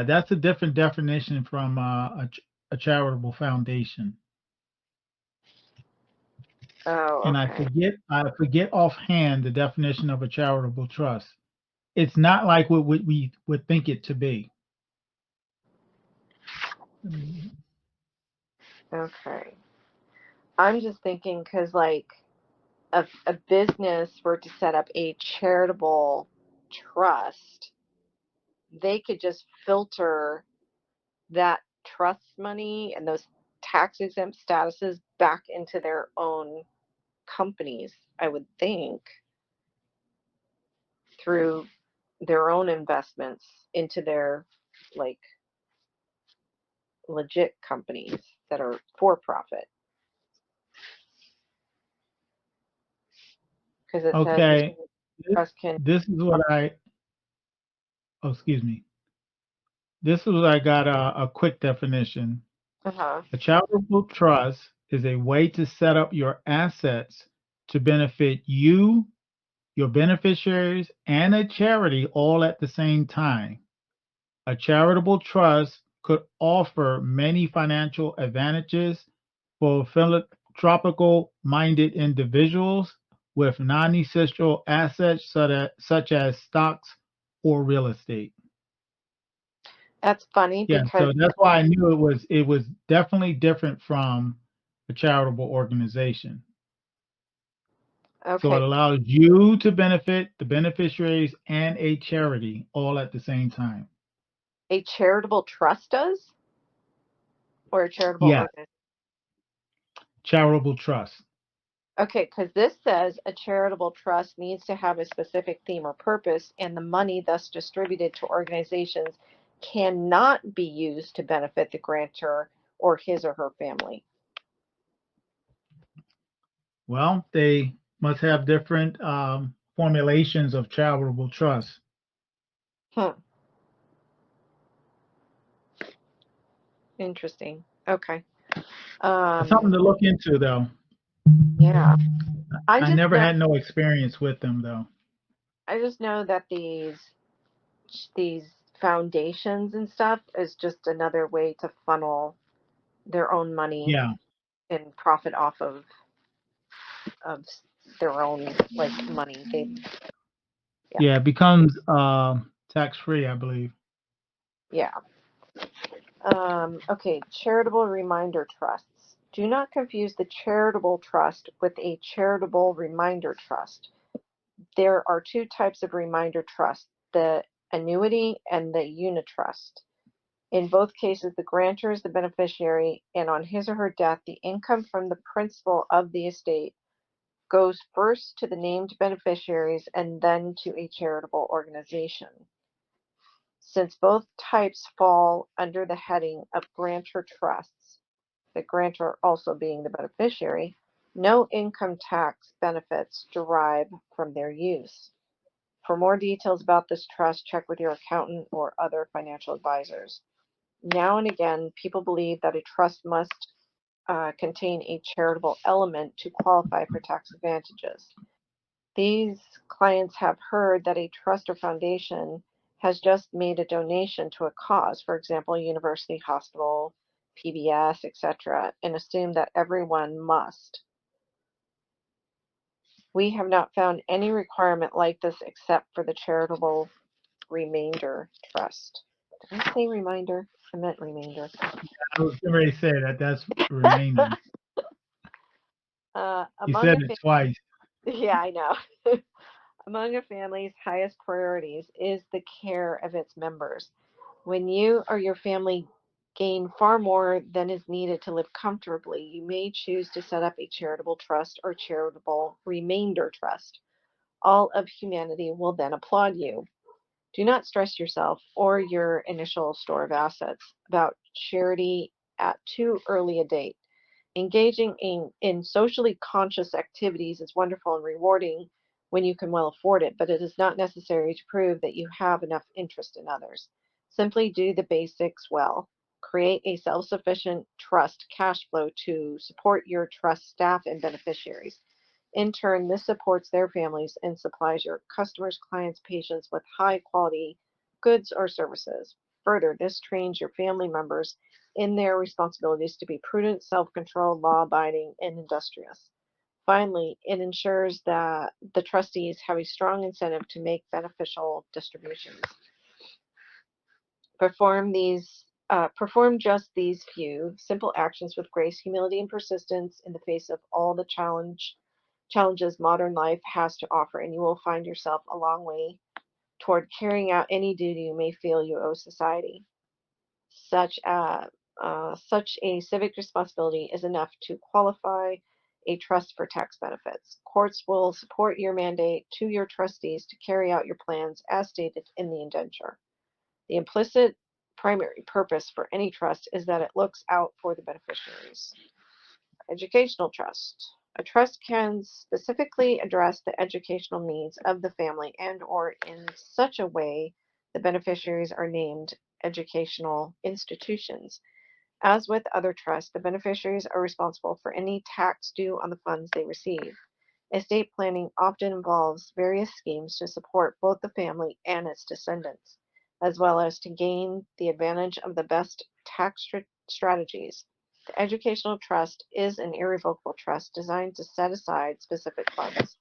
that's a different definition from a charitable foundation. Oh, And okay. I forget offhand the definition of a charitable trust. It's not like what we would think it to be. Okay. I'm just thinking because like a business were to set up a charitable trust, they could just filter that trust money and those tax exempt statuses back into their own companies, I would think, through their own investments into their like legit companies that are for profit. Because it says Okay, the trust can. this is what oh, excuse me. This is what I got a quick definition. Uh-huh. A charitable trust is a way to set up your assets to benefit you, your beneficiaries, and a charity all at the same time. A charitable trust could offer many financial advantages for philanthropical-minded individuals with non-essential assets such as stocks or real estate. That's funny Yeah, because so that's why I knew it was definitely different from a charitable organization. So it okay, allows you to benefit the beneficiaries and a charity all at the same time. a charitable trust does? or a charitable Yeah, organization? charitable trust. Okay, because this says a charitable trust needs to have a specific theme or purpose, and the money thus distributed to organizations cannot be used to benefit the grantor or his or her family. Well, they must have different formulations of charitable trust. Hmm. Interesting. Okay. It's something Um, to look into, though. yeah. I I just never know had no experience with them, though. I just know that these foundations and stuff is just another way to funnel their own money Yeah, and profit off of their own like money. Yeah, yeah, it becomes tax-free, I believe. yeah. Okay, charitable reminder trusts. Do not confuse the charitable trust with a charitable reminder trust. There are two types of reminder trust, the annuity and the unitrust. In both cases, the grantor is the beneficiary, and on his or her death, the income from the principal of the estate goes first to the named beneficiaries and then to a charitable organization. Since both types fall under the heading of grantor trusts, the grantor also being the beneficiary, no income tax benefits derive from their use. For more details about this trust, check with your accountant or other financial advisors. Now and again, people believe that a trust must contain a charitable element to qualify for tax advantages. These clients have heard that a trust or foundation has just made a donation to a cause, for example, university, hospital, PBS, etc., and assume that everyone must. We have not found any requirement like this except for the charitable remainder trust. Did I say reminder? I meant remainder. I was getting ready to say that that's remaining. You Among said a it twice. yeah, I know. Among a family's highest priorities is the care of its members. When you or your family gain far more than is needed to live comfortably, you may choose to set up a charitable trust or charitable remainder trust. All of humanity will then applaud you. Do not stress yourself or your initial store of assets about charity at too early a date. Engaging in socially conscious activities is wonderful and rewarding when you can well afford it, but it is not necessary to prove that you have enough interest in others. Simply do the basics well. Create a self sufficient trust cash flow to support your trust staff and beneficiaries. In turn, this supports their families and supplies your customers, clients, patients with high quality goods or services. Further, this trains your family members in their responsibilities to be prudent, self controlled, law abiding, and industrious. Finally, it ensures that the trustees have a strong incentive to make beneficial distributions. Perform just these few simple actions with grace, humility, and persistence in the face of all the challenges modern life has to offer, and you will find yourself a long way toward carrying out any duty you may feel you owe society. Such a civic responsibility is enough to qualify a trust for tax benefits. Courts will support your mandate to your trustees to carry out your plans as stated in the indenture. The implicit primary purpose for any trust is that it looks out for the beneficiaries. Educational trust. A trust can specifically address the educational needs of the family and or in such a way the beneficiaries are named educational institutions. As with other trusts, the beneficiaries are responsible for any tax due on the funds they receive. Estate planning often involves various schemes to support both the family and its descendants, as well as to gain the advantage of the best tax strategies. The Educational Trust is an irrevocable trust designed to set aside specific funds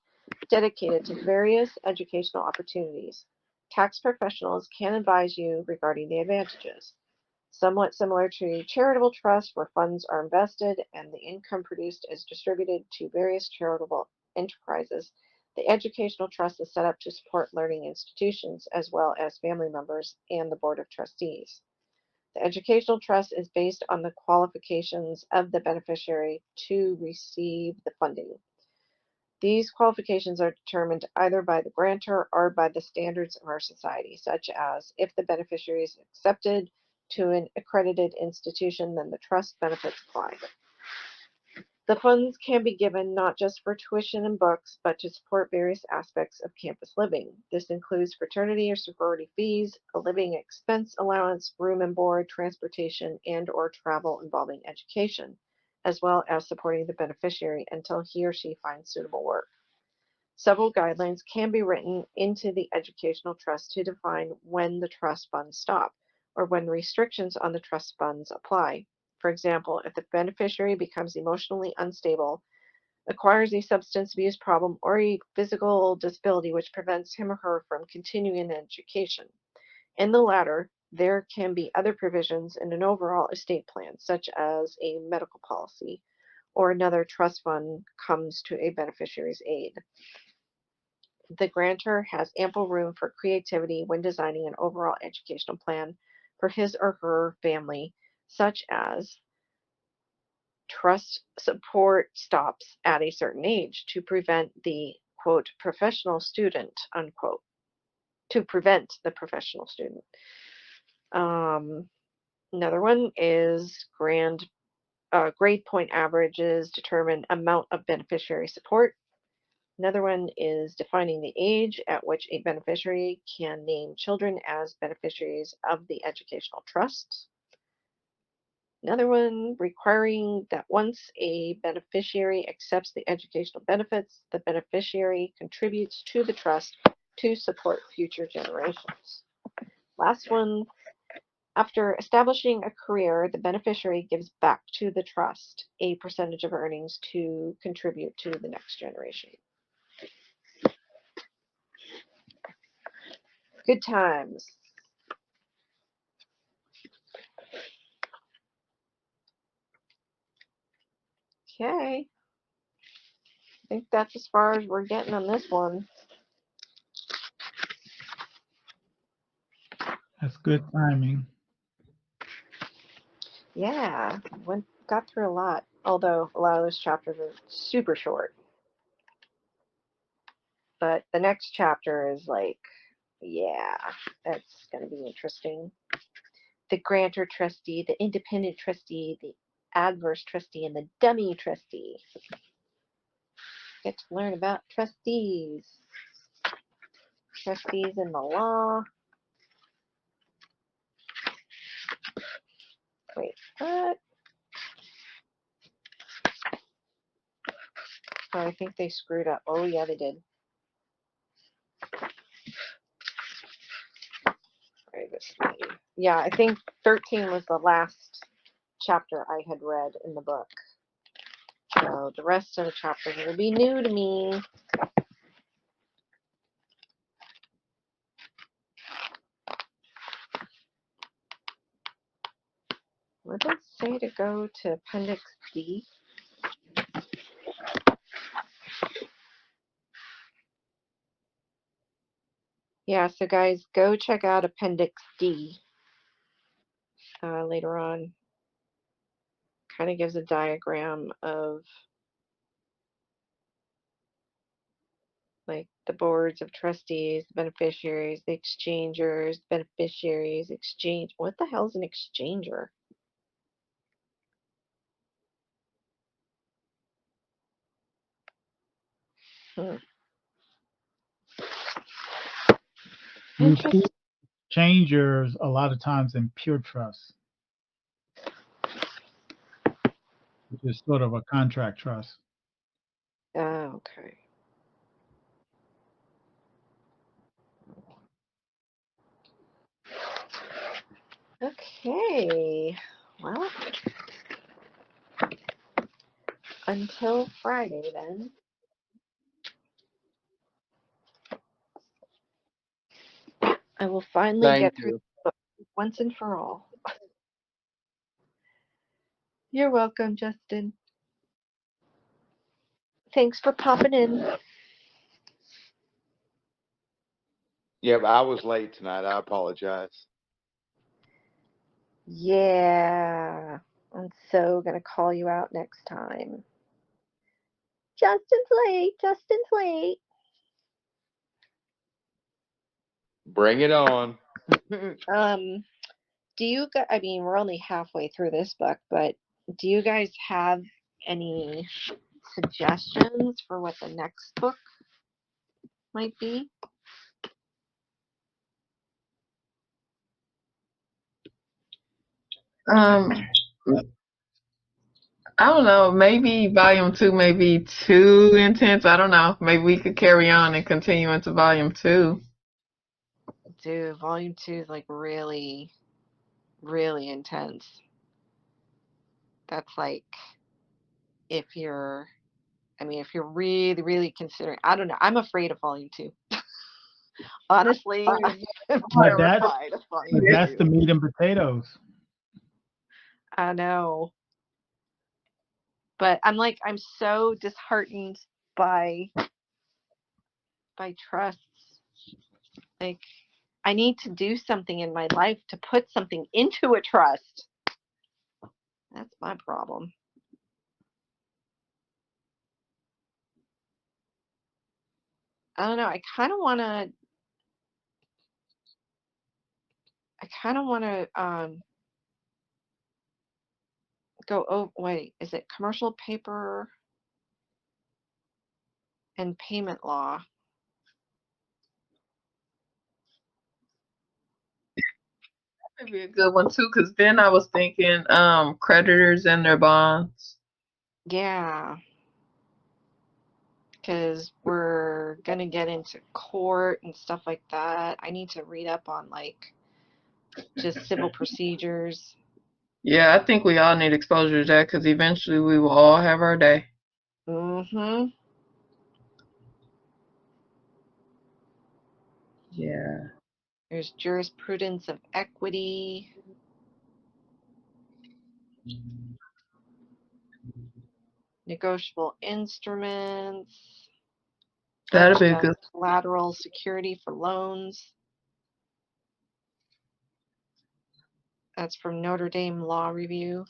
dedicated to various educational opportunities. Tax professionals can advise you regarding the advantages. Somewhat similar to charitable trusts where funds are invested and the income produced is distributed to various charitable enterprises, the Educational Trust is set up to support learning institutions as well as family members and the Board of Trustees. The educational trust is based on the qualifications of the beneficiary to receive the funding. These qualifications are determined either by the grantor or by the standards of our society, such as if the beneficiary is accepted to an accredited institution, then the trust benefits apply. The funds can be given not just for tuition and books, but to support various aspects of campus living. This includes fraternity or sorority fees, a living expense allowance, room and board, transportation, and/or travel involving education, as well as supporting the beneficiary until he or she finds suitable work. Several guidelines can be written into the educational trust to define when the trust funds stop, or when restrictions on the trust funds apply. For example, if the beneficiary becomes emotionally unstable, acquires a substance abuse problem, or a physical disability which prevents him or her from continuing in education. In the latter, there can be other provisions in an overall estate plan, such as a medical policy, or another trust fund comes to a beneficiary's aid. The grantor has ample room for creativity when designing an overall educational plan for his or her family, such as trust support stops at a certain age to prevent the quote professional student unquote to prevent the professional student. Another one is grade point averages determine amount of beneficiary support. Another one is defining the age at which a beneficiary can name children as beneficiaries of the educational trust. Another one requiring that once a beneficiary accepts the educational benefits, the beneficiary contributes to the trust to support future generations. Last one, after establishing a career, the beneficiary gives back to the trust a percentage of earnings to contribute to the next generation. Good times. Okay. I think that's as far as we're getting on this one. That's good timing. Yeah, got through a lot, although a lot of those chapters are super short. But the next chapter is like, yeah, that's going to be interesting. The grantor trustee, the independent trustee, the adverse trustee, and the dummy trustee. Get to learn about trustees. Trustees in the law. Wait, what? Oh, I think they screwed up. Oh, yeah, they did. Yeah, I think 13 was the last chapter I had read in the book. So the rest of the chapters will be new to me. What did it say to go to Appendix D? Yeah, so guys, go check out Appendix D later on. Kind of gives a diagram of like the boards of trustees, the beneficiaries, the exchangers, beneficiaries, exchange. What the hell is an exchanger? You see changers a lot of times in pure trust, which is sort of a contract trust. Oh, okay. Okay. Well, until Friday then. I will finally get through the book once and for all. You're welcome, Justin. Thanks for popping in. Yeah, but I was late tonight. I apologize. Yeah. I'm so going to call you out next time. Justin's late. Justin's late. Bring it on. Do you guys, I mean, we're only halfway through this book, but do you guys have any suggestions for what the next book might be? Um, I don't know. Maybe volume 2 may be too intense. I don't know. Maybe we could carry on and continue into volume 2. Dude, volume 2 is like really, really intense. That's like if you're, if you're really, really considering, I don't know. I'm afraid of volume 2. Honestly, I'm But that's terrified of volume but that's 2. the meat and potatoes. I know. But I'm so disheartened by trusts. Like, I need to do something in my life to put something into a trust. That's my problem. I don't know. I kind of want to go. Oh, wait. Is it commercial paper and payment law? That'd be a good one too, because then I was thinking creditors and their bonds. Yeah. Because we're going to get into court and stuff like that. I need to read up on just civil procedures. Yeah, I think we all need exposure to that because eventually we will all have our day. Mm-hmm. Yeah. There's jurisprudence of equity, negotiable instruments, That'll be a unjust good. collateral security for loans. That's from Notre Dame Law Review.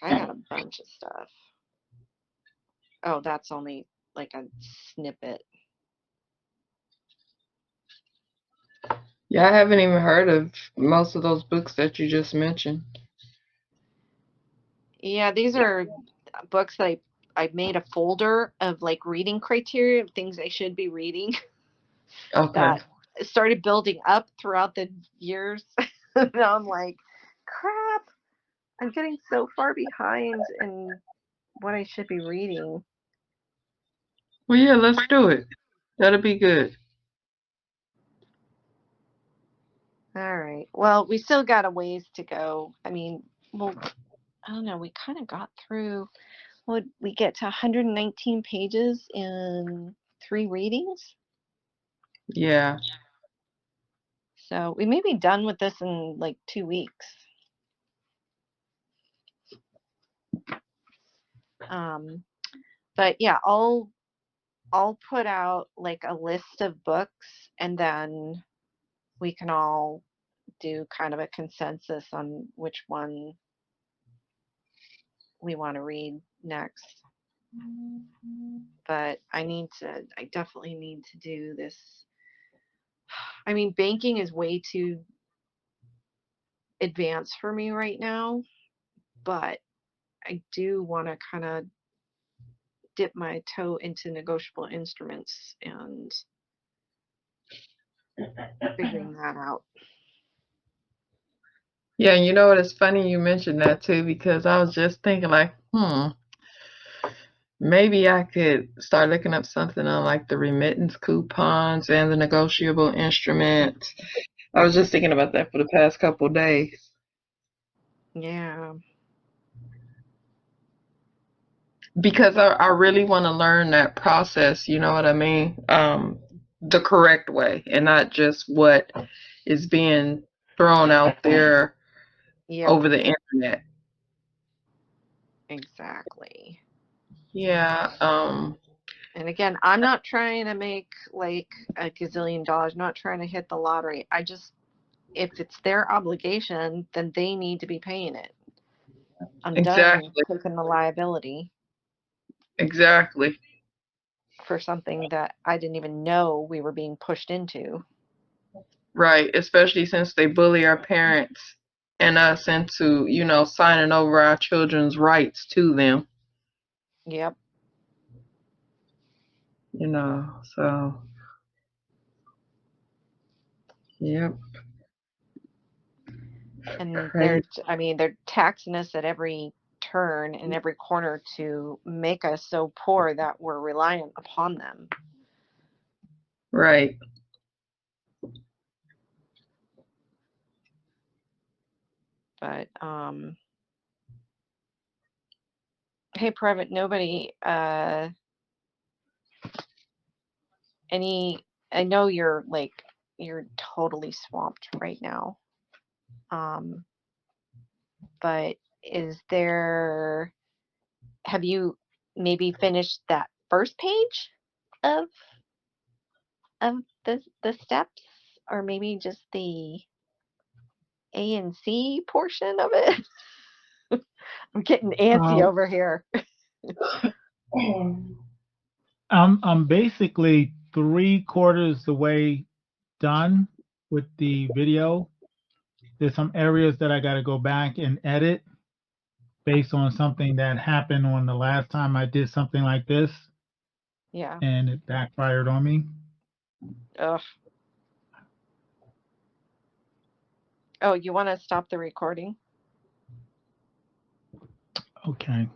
I got a bunch of stuff. Oh, that's only like a snippet. Yeah, I haven't even heard of most of those books that you just mentioned. Yeah, these are books that I made a folder of like reading criteria of things I should be reading Okay. that started building up throughout the years. Now I'm like, crap, I'm getting so far behind in what I should be reading. Well, yeah, let's do it. That'll be good. All right. Well, we still got a ways to go. I mean, well, I don't know. We kind of got through. Would we get to 119 pages in 3 readings? Yeah. So we may be done with this in like 2 weeks. But yeah, I'll put out like a list of books, and then we can all do kind of a consensus on which one we want to read next. But I definitely need to do this. I mean, banking is way too advanced for me right now, but I do want to kind of dip my toe into negotiable instruments and figuring that out. Yeah, and you know what? It's funny you mentioned that too because I was just thinking like, maybe I could start looking up something on like the remittance coupons and the negotiable instruments. I was just thinking about that for the past couple of days. Yeah. Because I really want to learn that process, you know what I mean? The correct way and not just what is being thrown out there Yep. over the internet. Exactly. Yeah. And again, I'm not trying to make like a gazillion dollars, I'm not trying to hit the lottery. I just if it's their obligation, then they need to be paying it. I'm done Exactly. taking the liability Exactly. for something that I didn't even know we were being pushed into. Right. Especially since they bully our parents and us into, signing over our children's rights to them. Yep. So, yep. And Crazy. they're taxing us at every turn and every corner to make us so poor that we're reliant upon them. Right. But hey, Private, nobody, I know you're totally swamped right now. But have you maybe finished that first page of the steps, or maybe just the A and C portion of it? I'm getting antsy over here. I'm basically 3/4 the way done with the video. There's some areas that I got to go back and edit based on something that happened on the last time I did something like this, Yeah. and it backfired on me. Ugh. Oh, you want to stop the recording? Okay.